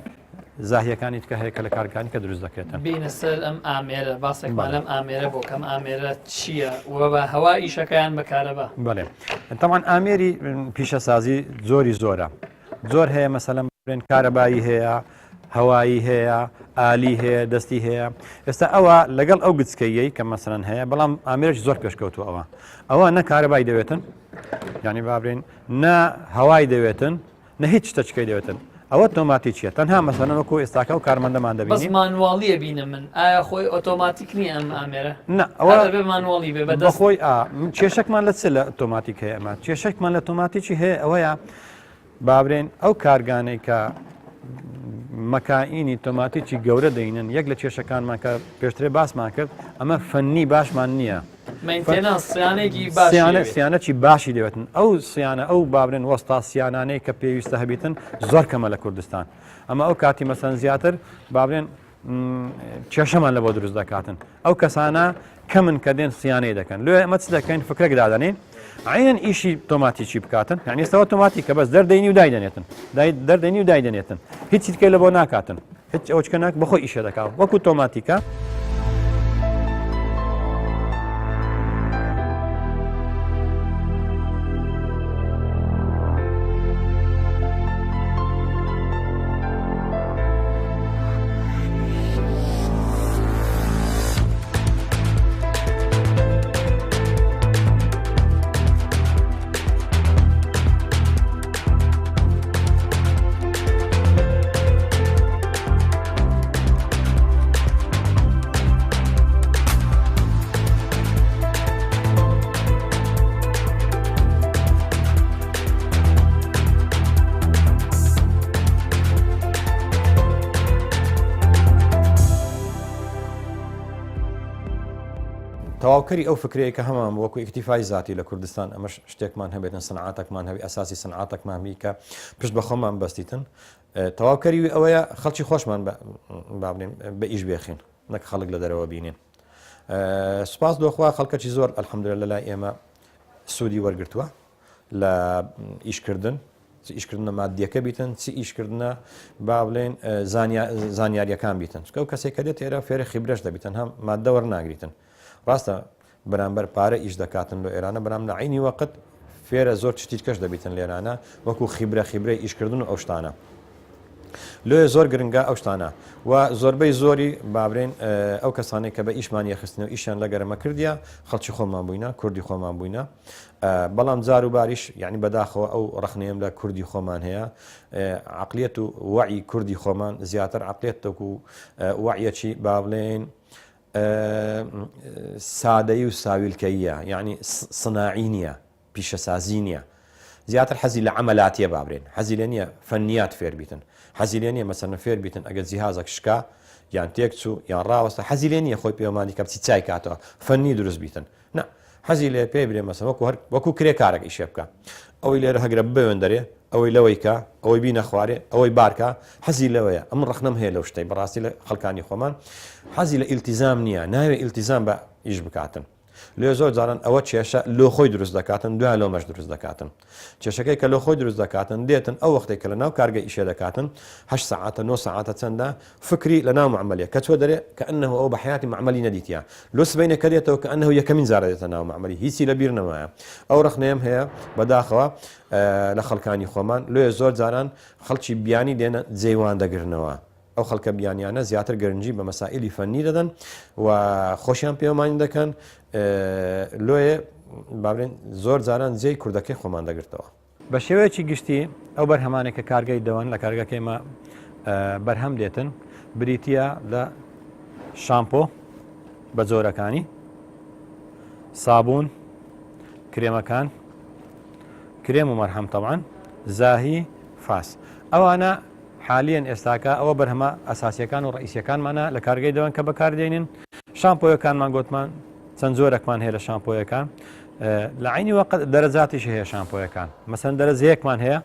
زاهیەکانی تکە هەیە کە لە کارەکانی کە دروست دەکرێتن بینە سەر ئەم ئامێرە باسێکمان لەم ئامێرە بۆ کەم ئامێرە چییە وە بە هەوا ئیشەکەیان بەکارەبە بڵێ تەمان ئامێری پیشەسازی زۆری زۆرە زۆر هەیە مەسەلەن بێن کارەبایی هەیە هەوایی هەیە ئالی هەیە دەستی هەیە ئێستا ئەوە لەگەڵ ئەو گچکەیەی کە مەسەرەن هەیە بەڵام ئامێرش زۆر پێشکەوتوە ئەوە نە کارەبای دەوێتن یعنی بابرین نە هەوای دەوێتن نە هیچ شتەچکەی دەوێتن ئەوە تۆماتی چیە تەنها مەسەلەن وەکو ئێستاکە و کارمەندەمان بەس دەبینین مانواڵیە بینە من ئایا خۆی ئۆتۆماتیک نییە ئەم ئامێرە ئەوە بێ مانواڵی بێ بەدەست بەخۆی کێشەکمان لە چ لە ئۆتۆماتیک هەیە ئەمە کێشەکمان لە تۆماتیکی هەیە ئەوەیە بابرێن ئەو کارگانەی کە مەکائینی تۆماتیکی گەورە دەینن یەک لە کێشەکانمان کە پێشترێ باسمان کرد ئەمە فەنی باشمان نییە سیانەی باشی دەوێتن ئەو سیانە ئەو بابرێن وەستا سیانانەی کە پێویستە هەبیتن زۆر کەمە لە کوردستان ئەمە ئەو کاتی مەسەن زیاتر بابرێن کێشەمان لە بۆ دروست دەکاتن ئەو کەسانە کەمن کە دێن سیانەی دەکەن لێ ئەمە چ دەکەین فکرێک دادەنین عینەن ئیشی تۆماتیکی بکاتن یعنی ئێستا ئۆتۆماتیک کە بەس دەردەینی و دایدەنێتن دەردەینی و دایدەنێتن هیچ چیتکە لە بۆ ناکاتن هیچ ئەوچکە ناک بەخۆی ئیشە دەکات وەکو تۆماتیکە تەواوکەری ئەو فکرەیە کە هەمان وەکو ئیکتیفای زاتی لە کوردستان ئەمەش شتێکمان هەبێتن سنعاتێکمان هەبی ئەساسی سنعاتێکمان بی کە پشت بە خۆمان بەستیتن تەواوکەری ئەوەیە خەڵکی خۆشمان بابنین بە ئیش بێخین نەک خەڵک لە دەرەوە بینین سوپاس دۆخوا خەڵکەکی زۆر ئەلحەمدولیلا لە لای ئێمە سوودی وەرگرتووە لە ئیشکردن ئیشکردنە مادیەکە بیتن چی ئیشکردنە با بڵێن زانیاریەکان بیتن چکە ئەو کەسێک کە دێت ئێرە فێرە خیبرەش دەبیتن هەم مادە وەرناگریتن ڕاستە بەرامبەر پارە ئیش دەکاتن لە ئێرانە بەرام لە عینی وەقت فێرە زۆر چتیکەش دەبیتن لێرانە وەکو خیبرەی ئیشکردن و ئەو شتانە لێ زۆر گرنگە ئەو شتانە و زۆربەی زۆری بابرێن ئەو کەسانێک کە بە ئیشمانی خستنەوە ئیشیان لە گەرمە کردیا خەڵکی خۆمان بووینە کوردی خۆمان بووینە بەڵام جار و باریش یعنی بەداخەوە ئەو ڕخنەیەم لە کوردی خۆمان هەیە عقلیەت و وعی کوردی خۆمان زیاتر عقلێتەوە و وعیەکی با بڵێن سادەی و ساویلکەیە یعنی سناعی نییە پیشەسازی نییە زیاتر حەزی لە عملاتیە بابرێن حەزی لە نییە فەنیات فێر بیتن حەزی لێ نییە مەسەن فێر بیتن ئەگەر جیهازێک شکا یان تێک چوو یان ڕاوەستە حەزی لێ نییە خۆی پەیوەمانی کە بچی چای کاتەوە فەنی دروست بیتن نه حەزی لێ پێ برێ مەسەن وەکو کرێ کارێک ئیشێ بکە ئەوەی لێرە هەگرە بوێندەرێ ئەوەی لەوەی کە ئەوەی بینە خوارێ ئەوەی بارکە حەزی لەوەیە ئەم ڕخنەم هەیە لەو شتەی بەڕاستی لە خەڵکانی خۆمان حەزی لە ئیلتیزام نییە ناوێ ئیلتیزام بە ئیش بکاتن لێ زۆر جاران ئەوە کێشە لۆ خۆی دروست دەکاتن دوای لۆمەش دروست دەکاتن کێشەکەی کە لۆ خۆی دروست دەکاتن دێتن ئەو وەختێک کە لە ناو کارگە ئیشێ دەکاتن 8 ساعتە 9 ساعتە چەندە فکری لە ناو معمەلیە کە چۆ دەرێ کە ئەنەهو ئەو بە حیاتی معمەلی نەدیتە لۆ سبەینە کە دێتەوە کە ئەنەهو یەکەمین جارە دێتە ناو معمەلی هیچی لە بیر نەمایە ئەو ڕخنەیەم هەیە بەداخەوە لە خەڵکانی خۆمان لێ زۆر جاران خەڵکی بیانی دێنە جێوان دەگرنەوە ئەو خەڵکە بیانیانە زیاتر گەرنجی بە مەسائلی فەنی دەدەن و خۆشیان پێوەمانی دەکەن لۆیە بابرێن زۆر جاران جێی کوردەکەی خۆمان دەگرتەوە بە شێوەیەکی گشتی ئەو بەرهەمانێک کە کارگەی دەوەن لە کارگەکەیمە بەرهەم دێتن بریتە لە شامپۆ بە جۆرەکانی سابوون کرێمەکان کرێم و مەرهەم تەوان زاهی فاس ئەوانە حالیان ئێستاکە ئەوە بەرهەمە ئەساسیەکان و ڕئیسیەکانمانە لە کارگەی دەوەن کە بەکاردێنین شامپۆیەکانمان گوتمان چەند زۆرێکمان هەیە لە شامپۆیەکان لە عینی وەقت دەرەجاتیش هەیە شامپۆیەکان مەسەن دەرەجەیەکمان هەیە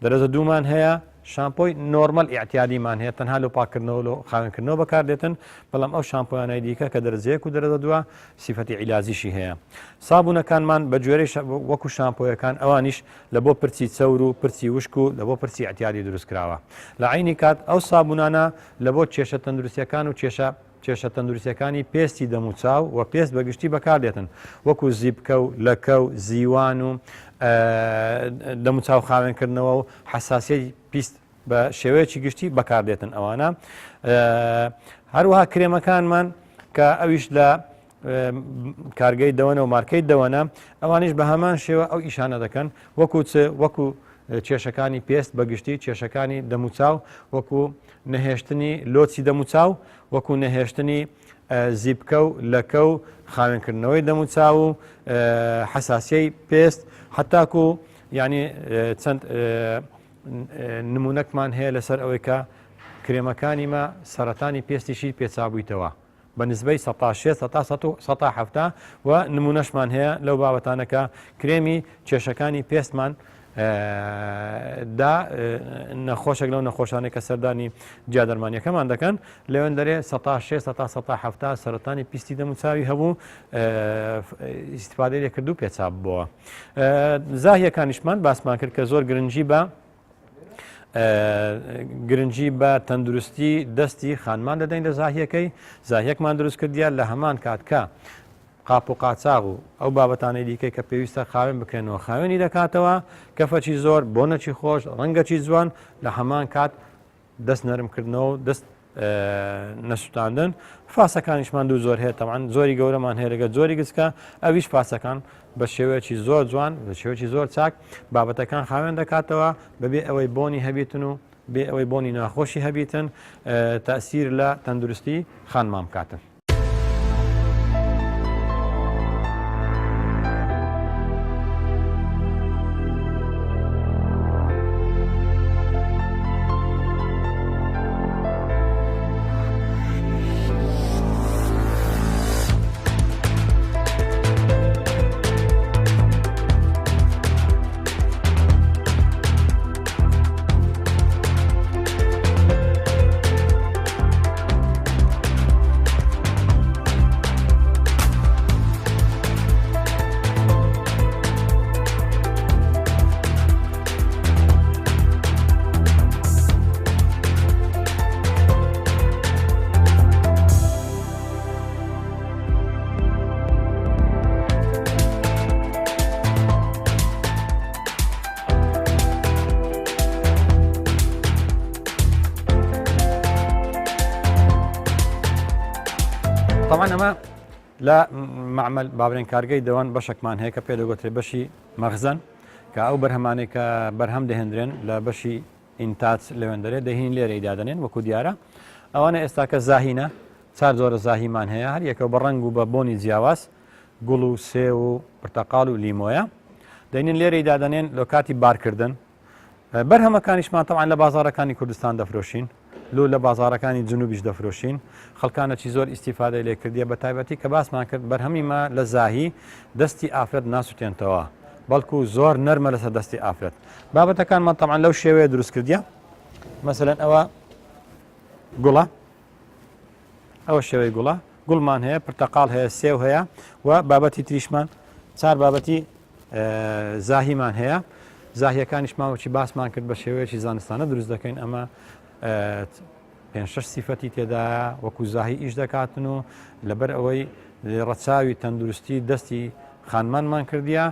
دەرەجە دوومان هەیە شامپۆی نۆرمەل ئیعتیادیمان هەیە تەنها لە پاکردنەوە و خاوێنکردنەوە بەکاردێتن بەڵام ئەو شامپۆیانەی دیکە کە دەرەجەیەک و دەرەجە دووە سیفەتی عیلازیشی هەیە سابوونەکانمان بە جۆرەی وەکو شامپۆیەکان ئەوانیش لە بۆ پرچی چەور و پرچی وشک و لە بۆ پرچی ئەعتیادی دروست کراوە لە عینی کات ئەو سابوونانە لە بۆ کێشە تەندروستیەکان و کێشە تەندروستیەکانی پێستی دەموچاو و پێست بەگشتی بەکاردێتن وەکو زیبکە و لەکە و زیوان و دەموچاو خاوێنکردنەوە و حساسیەتی پیست بە شێوەیەکی گشتی بەکاردێتن ئەوانە هەروەها کرێمەکانمان کە ئەویش لە کارگەی دەوەنە و مارکەی دەوەنە ئەوانش بە هەمان شێوە ئەو ئیشانە دەکەن وەکو کێشەکانی پێست بەگشتی کێشەکانی دەموچاو وەکو نەهێشتنی لۆچی دەموچاو وەکو نەهێشتنی زیبکە و لەکە و خاوێنکردنەوەی دەموچاو و حساسیەی پێست حتاکو یعنی چەند نمونەکمان هەیە لەسەر ئەوەی کە کرێمەکانی مە سەرەتانی پێستیشی پێچابوویتەوە بە نسبەی 1970 و نمونەشمان هەیە لەو بابەتانەکە کرێمی کێشەکانی پێستمان دا نەخۆشێک لەو نەخۆشانێک کە سەردانی جیادەرمانیەکەمان دەکەن لەوێن دەرێ 1970 سەرەتانی پیستی دەموچاوی هەبوو ئیسیفادەی لێکردو پێچاب بووە. زاهیەکانیشمان باسمان کرد کە زۆر گرنگی بە تەندروستی دەستی خانمان دەدەین لە زاهیەکەی زاهیەکمان دروست کردیان لە هەمان کاتکە قاپ و قاچاغ و ئەو بابەتانەی دیکەی کە پێویستە خاوێن بکرێنەوە خاوێنی دەکاتەوە کەفەکی زۆر بۆ نەچی خۆش ڕەنگەکی جوان لە هەمان کات دەست نەرمکردنەوە و دەست نەسووتاندن فاسەکانیشمان دوو زۆر هەیە تەمان زۆری گەورەمان هەیە لەگە زۆری گچکە ئەویش فاسەکان بە شێوەیەکی زۆر جوان بە شێوەیەکی زۆر چاک بابەتەکان خاوێن دەکاتەوە بەبێ ئەوەی بۆنی هەبیتن و بێ ئەوەی بۆنی ناخۆشی هەبیتن تەئسیر لە تەندروستی خانمان بکاتن. طبعا ئەمە لە معمل بابرێن کارگەی دەوان بەشێکمان هەیە کە پێدەگوترێت بەشی مەخزن کە ئەو بەرهەمانێک کە بەرهەم دەهێنرێن لە بەشی ئینتاچ لەوێندەرێت دەهین لێرەی دادەنێن وەکو دیارە ئەوانە ئێستاکە زاهینە چار زۆرە زاهیمان هەیە هەر یەکە بە ڕەنگ و بە بۆنی جیاواز گوڵ و سێ و پرتەقاڵ و لیمۆیە دەینن لێرەی دادەنێن لە کاتی بارکردن بەرهەمەکانیشمان تەوان لە بازارەکانی کوردستان دەفرۆشین لۆ لە بازارەکانی جنوبیش دەفرۆشین خەڵکانەکی زۆر ئیسیفادەی لێکردیە بە تایبەتی کە باسمان کرد بەرهەمیمە لە زاهی دەستی ئافرەت ناسووتێنتەوە بەڵکو زۆر نەرمە لەسەر دەستی ئافرەت بابەتەکانمان تەمان لەو شێوەیە دروست کردیە مەسەلەن ئەوە گوڵە ئەوە شێوەی گوڵە گوڵمان هەیە پرتەقاڵ هەیە سێو هەیە و بابەتی تریشمان چار بابەتی زاهیمان هەیە زاهیەکانیشماوەکی باسمان کرد بە شێوەیەکی زانستانە دروست دەکەین ئەمە 5-6 سیفەتی تێدایە وەکو زاهی ئیش دەکاتن و لەبەر ئەوەی ڕەچاوی تەندروستی دەستی خانمانمان کردیە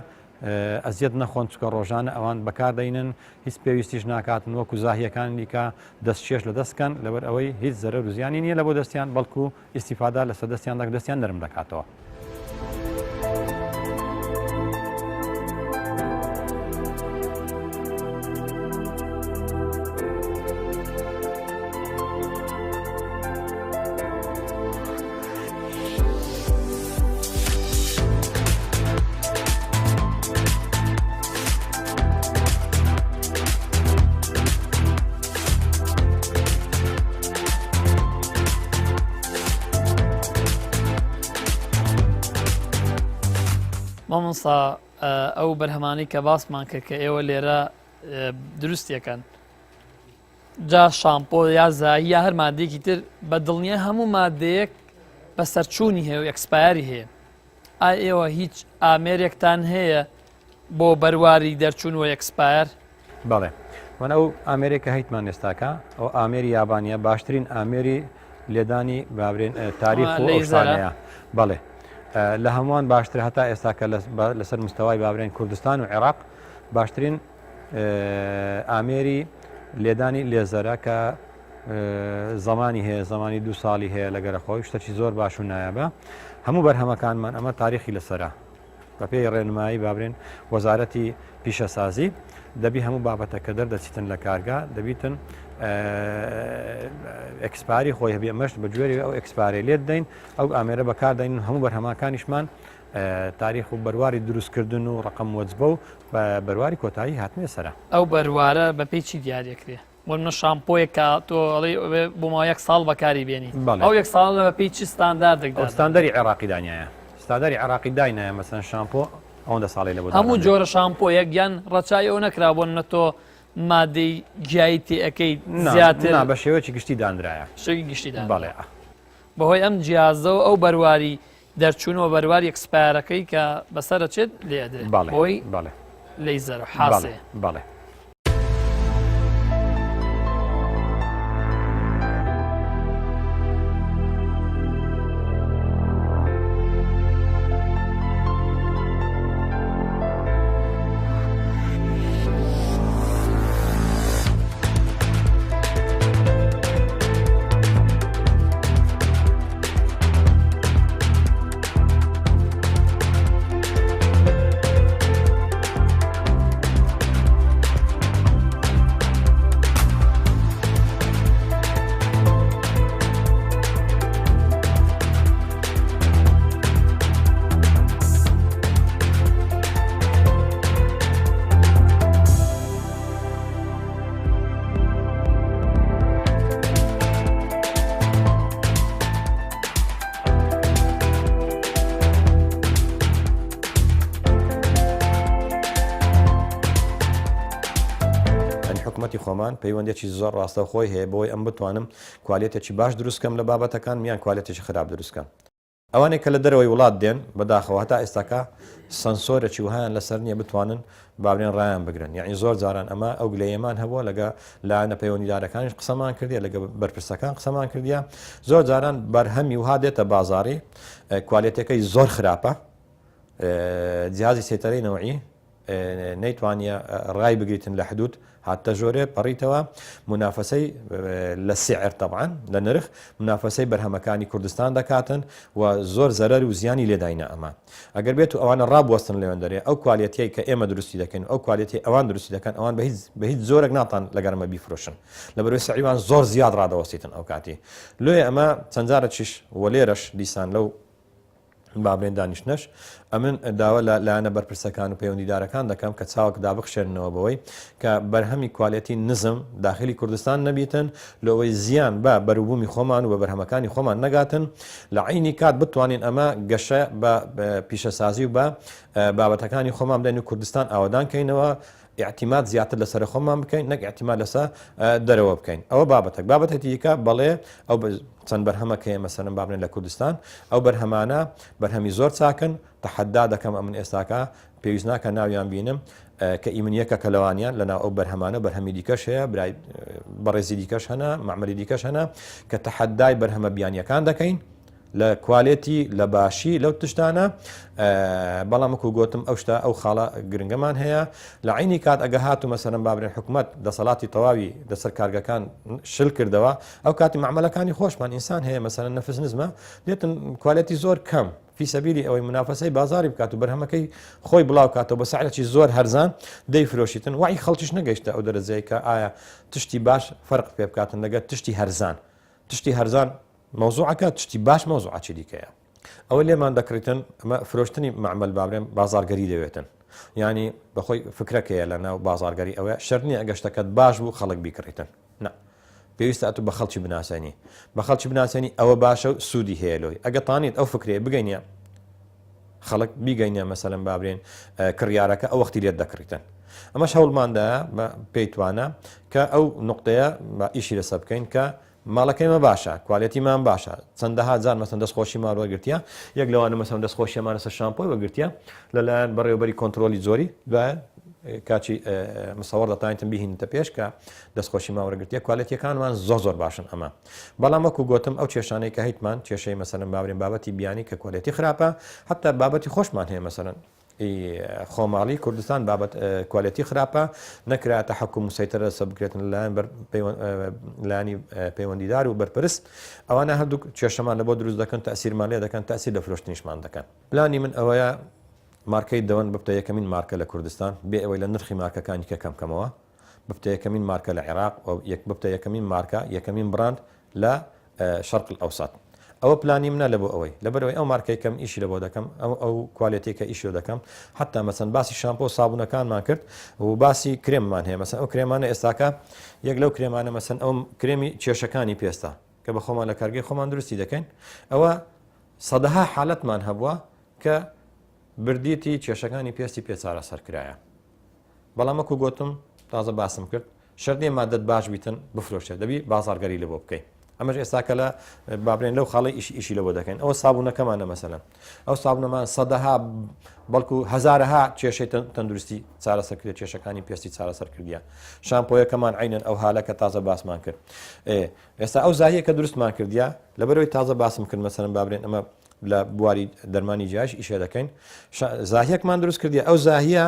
ئەزیەت نەخۆن چکە ڕۆژانە ئەوان بەکاردەینن هیچ پێویستیش ناکاتن وەکو زاهیەکان دیکە دەستچێش لە دەستکەن لەبەر ئەوەی هیچ زەرەر و زیانی نییە لە بۆ دەستیان بەڵکو ئیسیفادا لەسەر دەستیان دەستیان نەرم دەکاتەوە. مامۆستا ئەو بەرهەمانی کە باسمان کرد کە ئێوە لێرە دروستیەکەن جا شامپۆ یا زایی یا هەر مادەیەکی تر بە دڵنیە هەموو مادەیەک بە سەرچوونی هەیە و ئەکسپایری هەیە ئای ئێوە هیچ ئامێرێکتان هەیە بۆ بەرواری دەرچوون و ئەکسپایر؟ بەڵێ من ئەو ئامێرێکە هەیتمان ئێستاکە ئەو ئامێری یابانیە باشترین ئامێری لێدانی بابرێن تاریخ و ئەوسانەیە بەڵێ لە هەمووان باشتر هەتا ئێستاکە لەسەر مستەوای بابرێن کوردستان و عێراق باشترین ئامێری لێدانی لێزەرە کە زمانی هەیە زمانی 2 ساڵی هەیە لەگەرە خۆی شتێکی زۆر باش و نایابە هەموو بەرهەمەکانمان ئەمە تاریخی لەسەرە بە پێی ڕێنمایی بابرێن وەزارەتی پیشەسازی دەبی هەموو بابەتە کە دەردەچیتن لە کارگا دەبیتن ئەکسپاری خۆی هەبێ مەشت بە جوێری ئەو ئەکسپارێ لێت دەین ئەو ئامێرە بەکاردین هەموو بەرهەماکانیشمان تاریخ و بەرواری دروستکردن و ڕقم وەجبە و بەرواری کۆتایی هاتمێ سەرا ئەو بەروارە بە پێی چی دیارێکرێ بۆ منە شامپۆیە کە تۆ بۆ ما 1 ساڵ بەکاری بێنی ئەو 1 ساڵ بە پێی چی ستانداردێکدا ستاندەری عێراقی دانایە ستاندەری عێراقی داینایە مەسەن شامپۆ ئەوەندە ساڵی لە بۆ هەموو جۆرە شامپۆیەک یان ڕەچای ئەو نەکرا بۆ نە تۆ مادەی گیایی تێەکەی زیاتر بە شێوەیەکی گشتی دانرایە شەوی گشتیدا بەڵێ بەهۆی ئەم جیازەوە ئەو بەرواری دەرچوونەوە بەرواری ئەکسپایرەکەی کە بەسەرە چێت لێدرێت بۆی لەیزەر و حاسێ بەڵێ حکوومەتی خۆمان پەیوەندێکی زۆر ڕاستە خۆی هەیە بۆی ئەم بتوانم کوالێتێکی باش دروستکەم لە بابەتەکان میان کوالێتێکی خراپ دروستکەم ئەوانێک کە لە دەرەوەی وڵات دێن بەداخەوە تا ئێستاکە سنسۆرێکی وهیان لەسەر نییە بتوانن بابرێن ڕایان بگرن یعنی زۆر جاران ئەمە ئەو گلەیەمان هەبووە لەگە لایەنە پەیوەندیدارەکانیش قسەمان کردیە لەگە بەرپرسەکان قسەمان کردیە زۆر جاران بەرهەمی وها دێتە بازاڕی کوالێتەکەی زۆر خراپە جیازی سێتەرەی نەوەعی نەیتوانە ڕای بگریتن لە حدود هاتە ژۆرێ پەڕیتەوە منافەسەی لە سعر طبعاً لە نرخ منافەسەی بەرهەمەکانی کوردستان دەکاتن و زۆر زەرەر و زیانی لێداینە ئەمە ئەگەر بێت و ئەوانە ڕابوەستن لەوێن دەرێ ئەو کوالێتیەی کە ئێمە دروستی دەکەین ئەو کوالێتی ئەوان دروستی دەکەن ئەوان بە هیچ زۆرێک ناتان لەگەرمە بیفرۆشن لە بەروی سعیوان زۆر زیاد ڕادەوەستیتن ئەو کاتی لێ ئەمە چەندجارە چیش وەلێرەش دیسان لەو بابرێن دانیشتنەش ئەمن داوە لە لایەنە بەرپرسەکان و پەیوەندیدارەکان دەکەم کە چاوەک دابخشێنەوە بەوەی کە بەرهەمی کوالێتی نزم داخلی کوردستان نەبیتن لەوەی زیان بە بەروبوومی خۆمان و بە بەرهەمەکانی خۆمان نەگاتن لە عینی کات بتوانین ئەمە گەشە بە پیشەسازی و بە بابەتەکانی خۆمان بدەین و کوردستان ئاوادان کەینەوە اعتیماد زیاتر لەسەر خۆمان بکەین نەک اعتیماد لەسەر دەرەوە بکەین ئەوە بابەتێکی دیکە بەڵێ ئەو چەند بەرهەمەکەیە مەسەرن بابنێن لە کوردستان ئەو بەرهەمانە بەرهەمی زۆر چاکن تەحەدا دەکەم ئەمن ئێستاکە پێویست ناکە ناویان بینم کە ئیمنیەکە کە لەوانیان لەناو ئەو بەرهەمانە بەرهەمی دیکەش هەیە بەڕێزی دیکەش هەنا معمەلی دیکەش هەنا کە تەحەدای بەرهەمە بیانیەکان دەکەین لە کوالێتی لە باشی لەو تشتانە بەڵامکو گوتم ئەو شتا ئەو خاڵە گرنگەمان هەیە لە عینی کات ئەگە هات و مەسەرم بابرێن حکوومەت دەسەڵاتی تەواوی دەسەر کارگەکان شل کردەوە ئەو کاتی معمەلەکانی خۆشمان ئینسان هەیە مەسەرەن نەفس نزمە دێتن کوالێتی زۆر کەم فی سەبیلی ئەوەی منافەسەی بازاری بکات و بەرهەمەکەی خۆی بڵاو کاتەوە بە سعرێکی زۆر هەرزان دەیفرۆشیتن وای خەڵکیش نەگەیشتە ئەو دەرەجەیە کە ئایا تشتی باش فەرق پێ بکاتن لەگەر تشتی هەرزان مەوزوعەکە تشتی باش مەوزوعاتی دیکەیە ئەوە لێمان دەکرێتن ئەمە فرۆشتنی معمەل بابرێن بازارگەری دەوێتن ینی بەخۆی فکرەکەیە لە ناو بازارگەری ئەوە شەرنی ئەگەشتەکەت باش بوو خەڵک بیکڕیتن پێویستە ئەتو بە خەڵکی بناسەنی بە خەڵکی بناسەنی ئەوە باشە و سوودی هەیە لۆی ئەگە تانیت ئەو فکرێ بگەینە خەڵک بیگەینە مەسەلەن بابرێن کڕیارەکە ئەو وەختی لێت دەکڕیتن ئەمەش هەوڵماندایە پێیتوانە کە ئەو نقطەیە بە ئیشی لەسەر بکەین کە ماڵەکەیمە باشە کوالێتیمان باشە چەندەها جار مەسەن دەستخۆشیمان وەرگرتیە یەک لەوانە مەسەن دەستخۆشیمان سەر شامپۆی وەرگرتیە لەلایەن بەڕێوەبەری کۆنتترۆلی زۆری دوایە کاچی مسەوەڕ دەتانیتم بهینتە پێش کە دەستخۆشیمان وەرگرتیە کوالێتیەکانمان زۆر باشن ئەمە بەڵام وەکو گوتم ئەو کێشانەی کە هیتمان کێشەی مەسەرن بابرێن بابەتی بیانی کە کوالێتی خراپە حتا بابەتی خۆشمان هەیە مەسەرن خۆماڵی کوردستان بابەت کوالێتی خراپە نەکراتە حکوم مسەیتەرە سە بکرێتن لایانی پەیوەندیدار و بەرپرس ئەوانە هەردوو کێشەمان لە بۆ دروست دەکەن تەسیرمان لێ دەکەن تەسیر لە فرۆشتنیشمان دەکەن پلانی من ئەوەیە مارکەی دەوەن ببتە یەکەمین مارکە لە کوردستان بێ ئەوەی لە نرخی مارکەکانی کەمکەمەوە ببتە یەکەمین مارکە لە عێراق ببتە یەکەمین مارکە یەکەمین براند لە شەرق ئەوسات ئەوە پلانی منە لە بۆ ئەوەی لەبەرەوەی ئەو مارکەی کەم ئیشی لە بۆ دەکەم ئەو کوالێتێکە ئیشی دەکەم حتا مەسەن باسی شامپۆ سابوونەکانمان کرد و باسی کرێممان هەیە مەسەن ئەو کرێمانە ئێستاکە یەک لەو کرێمانە مەسەن ئەو کرێمی کێشەکانی پێستا کە بە خۆمان لە کارگەی خۆمان درستی دەکەین ئەوە سەدەها حالەتمان هەبووە کە بردیتی کێشەکانی پێستی پێچارە سەرکرایە بەڵام وەکو گوتم تازە باسم کرد شەردێ مادەت باش بیتن بفرۆشێت دەبی بازارگەری لە بۆ بکەین ئەمەش ئێستاکە لە بابرێن لەو خاڵی ئیشی لە بۆ دەکەین ئەوە سابوونەکەمانە مەسەلەن ئەو سابوونەمان سەدەها بەڵکو هەزارەها کێشەی تەندروستی چارەسەرکرێت کێشەکانی پێستی چارەسەرکردیە شامپۆیەکەمان عینەن ئەو حالەکە تازە باسمان کرد ئێستا ئەو زاهیە کە دروستمان کردیا لەبەرەوەی تازە باسم کرد مەسەلەن بابرێن ئەمە لە بواری دەرمانی جیاش ئیشە دەکەین زاهیەکمان دروست کردی ئەو زاهیە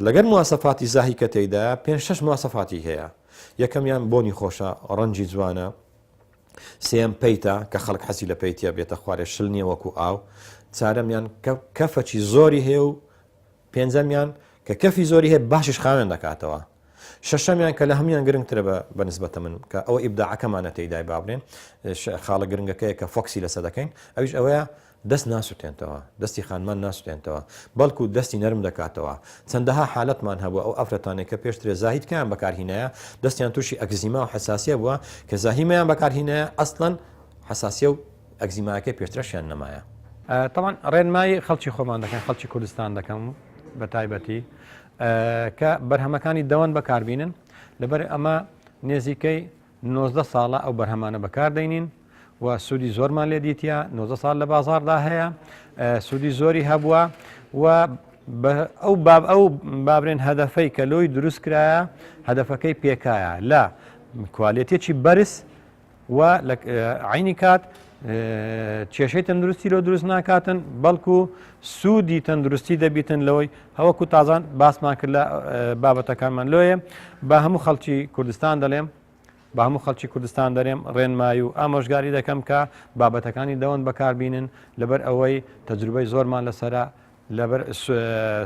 لەگەر مواسەفاتی زاهی کە تێیدا 5-6 مواسەفاتی هەیە یەکەمیان بۆنی خۆشە ڕەنجی جوانە سێم پەیتە کە خەڵک حەزی لە پەیتە بێتە خوارێ شل نییە وەکو ئاو چارەمیان کەفەکی زۆری هەیە و پێنجەمیان کە کەفی زۆری هەیە باشش خاوێن دەکاتەوە شەشەمیان کە لە هەمویان گرنگترە بە نسبەتە من کە ئەوە ئیبداعەکەمانە تێیدای بابرێن خاڵە گرنگەکەیە کە فۆکسی لەسەر دەکەین ئەویش ئەوەیە دەست ناسووتێنتەوە دەستی خانمان ناسووتێنتەوە بەڵکو دەستی نەرم دەکاتەوە چەندەها حالەتمان هەبووە ئەو ئەفرەتانێک کە پێشترێ زاهیدکەیان بەکارهینەیە دەستیان تووشی ئەگزیما و حساسیە بووە کە زاهیمەیان بەکارهینەیە ئەسڵەن حساسیە و ئەگزیماکەی پێشترەشیان نەمایە طبعا ڕێنمایی خەڵکی خۆمان دەکەن خەڵکی کوردستان دەکەم بە تایبەتی کە بەرهەمەکانی دەوەن بەکاربینن لەبەر ئەمە نێزیکەی 19 ساڵە ئەو بەرهەمانە بەکاردەینین و سوودی زۆرمان لێ دیتە 19 ساڵ لە بازاردا هەیە سوودی زۆری هەبووە و ئەو بابرێن هەدەفەی کە لۆی دروست کرایە هەدەفەکەی پێکایە لە کوالێتێکی بەرز و لە عینی کات کێشەی تەندروستی لۆ دروست ناکاتن بەڵکو سوودی تەندروستی دەبیتن لەوەی هەوەکو تازان باسمان کرد لە بابەتەکانمان لۆیە بە هەموو خەڵکی کوردستان دەڵێم بە هەموو خەڵکی کوردستان دەرێم ڕێنمایی و ئامۆژگاری دەکەم کە بابەتەکانی دەوەن بەکاربینن لەبەر ئەوەی تەجروبەی زۆرمان لەسرە لەبەر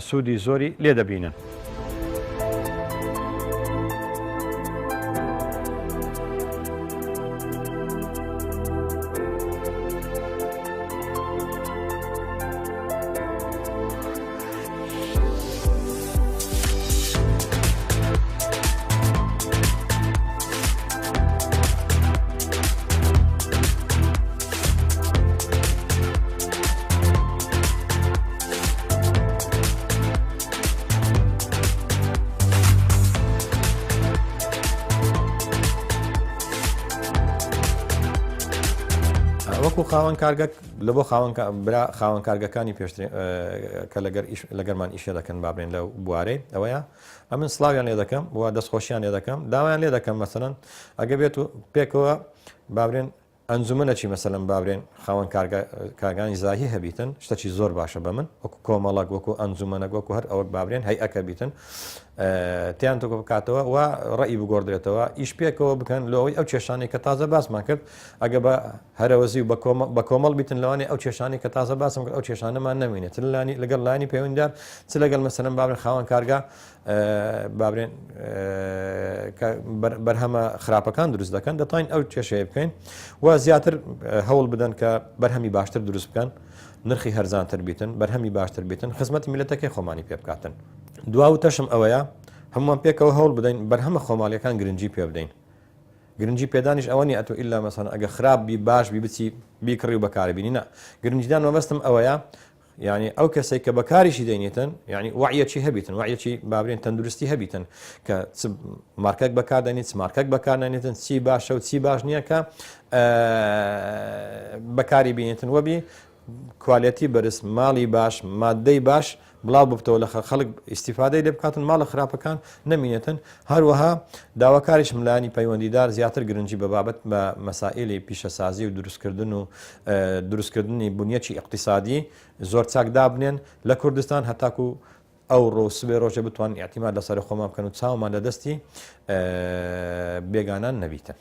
سوودی زۆری لێ دەبینن. وەکو خاوەن کارگە لە بۆ خاوەن کارگەکانی پێشتر کە لەگەرمان ئیشە دەکەن بابرێن لەو بوارەی ئەوەیە ئەمن سڵاویان لێ دەکەم و دەستخۆشییان لێ دەکەم داوایان لێ دەکەم مەسەرەن ئەگە بێت و پێکەوە بابرێن ئەنجومەنەکی مەسەلەن بابرێن خاوەن کارگانی زاهی هەبیتن شتێکی زۆر باشە بە من وەکو کۆمەڵک وەکو ئەنجومەنەک وەکو هەر ئەوە بابرێن هەیئەکە بیتن تیان تۆ بکاتەوە و ڕێی بگۆڕدرێتەوە ئیش پێکەوە بکەن لەوەی ئەو کێشانەی کە تازە باسمان کرد ئەگە بە هەرەوەزی و بە کۆمەڵ بیتن لەوانێ ئەو کێشانی کە تازە باسم کرد ئەو کێشانەمان نەمێنێت لەگەڵ لانی پەیوەنددار چ لەگەڵ مەسەلەن بابرێن خاوەن کارگا بابرێن بەرهەمە خراپەکان دروست دەکەن دەتوانین ئەو کێشەیە بکەین و زیاتر هەوڵ بدەن کە بەرهەمی باشتر دروست بکەن نرخی هەرزانتر بیتن بەرهەمی باشتر بیتن خزمەتی میلەتەکەی خۆمانی پێ بکاتن دواو تەشم ئەوەیە هەمووان پێکەوە هەوڵ بدەین بەرهەمە خۆماڵیەکان گرنگی پێ بدەین گرنگی پێدانیش ئەوەنی ئەتۆ ئیلا مەسەن ئەگە خراپبی باشبی بچی بیکڕی و بەکاربیینی نە گرنجدان مەبەستم ئەوەیە یعنی ئەو کەسێک کە بەکاریشی دەینێتن یعنی وعیەکی هەبیتن وعیەکی بابرێن تەندروستی هەبیتن کە مارکەک بەکاردێنیت مارکەک بەکارنێتن چی باشە و چی باش نییە کە بەکاری بینێتن وەبی کوالەتی بەرز ماڵی باش مادەی باش بڵاو ببتەوە لە خەڵک ئیسیفادەی لێ بکاتن ماڵە خراپەکان نەمینێتن هەروەها داواکاریش ملانی پەیوەندیدار زیاتر گرنگی بە بابەت بە مەسائلی پیشەسازی و دروستکردن و دروستکردنی بنیەکی اقتصادی زۆر چاکدا بنێن لە کوردستان هەتاکو ئەو ڕۆسبێ ڕۆژە بتوان ئاعتیماد لەسەر خۆمان بکەن و چاومان لە دەستی بێگانان نەبیتن.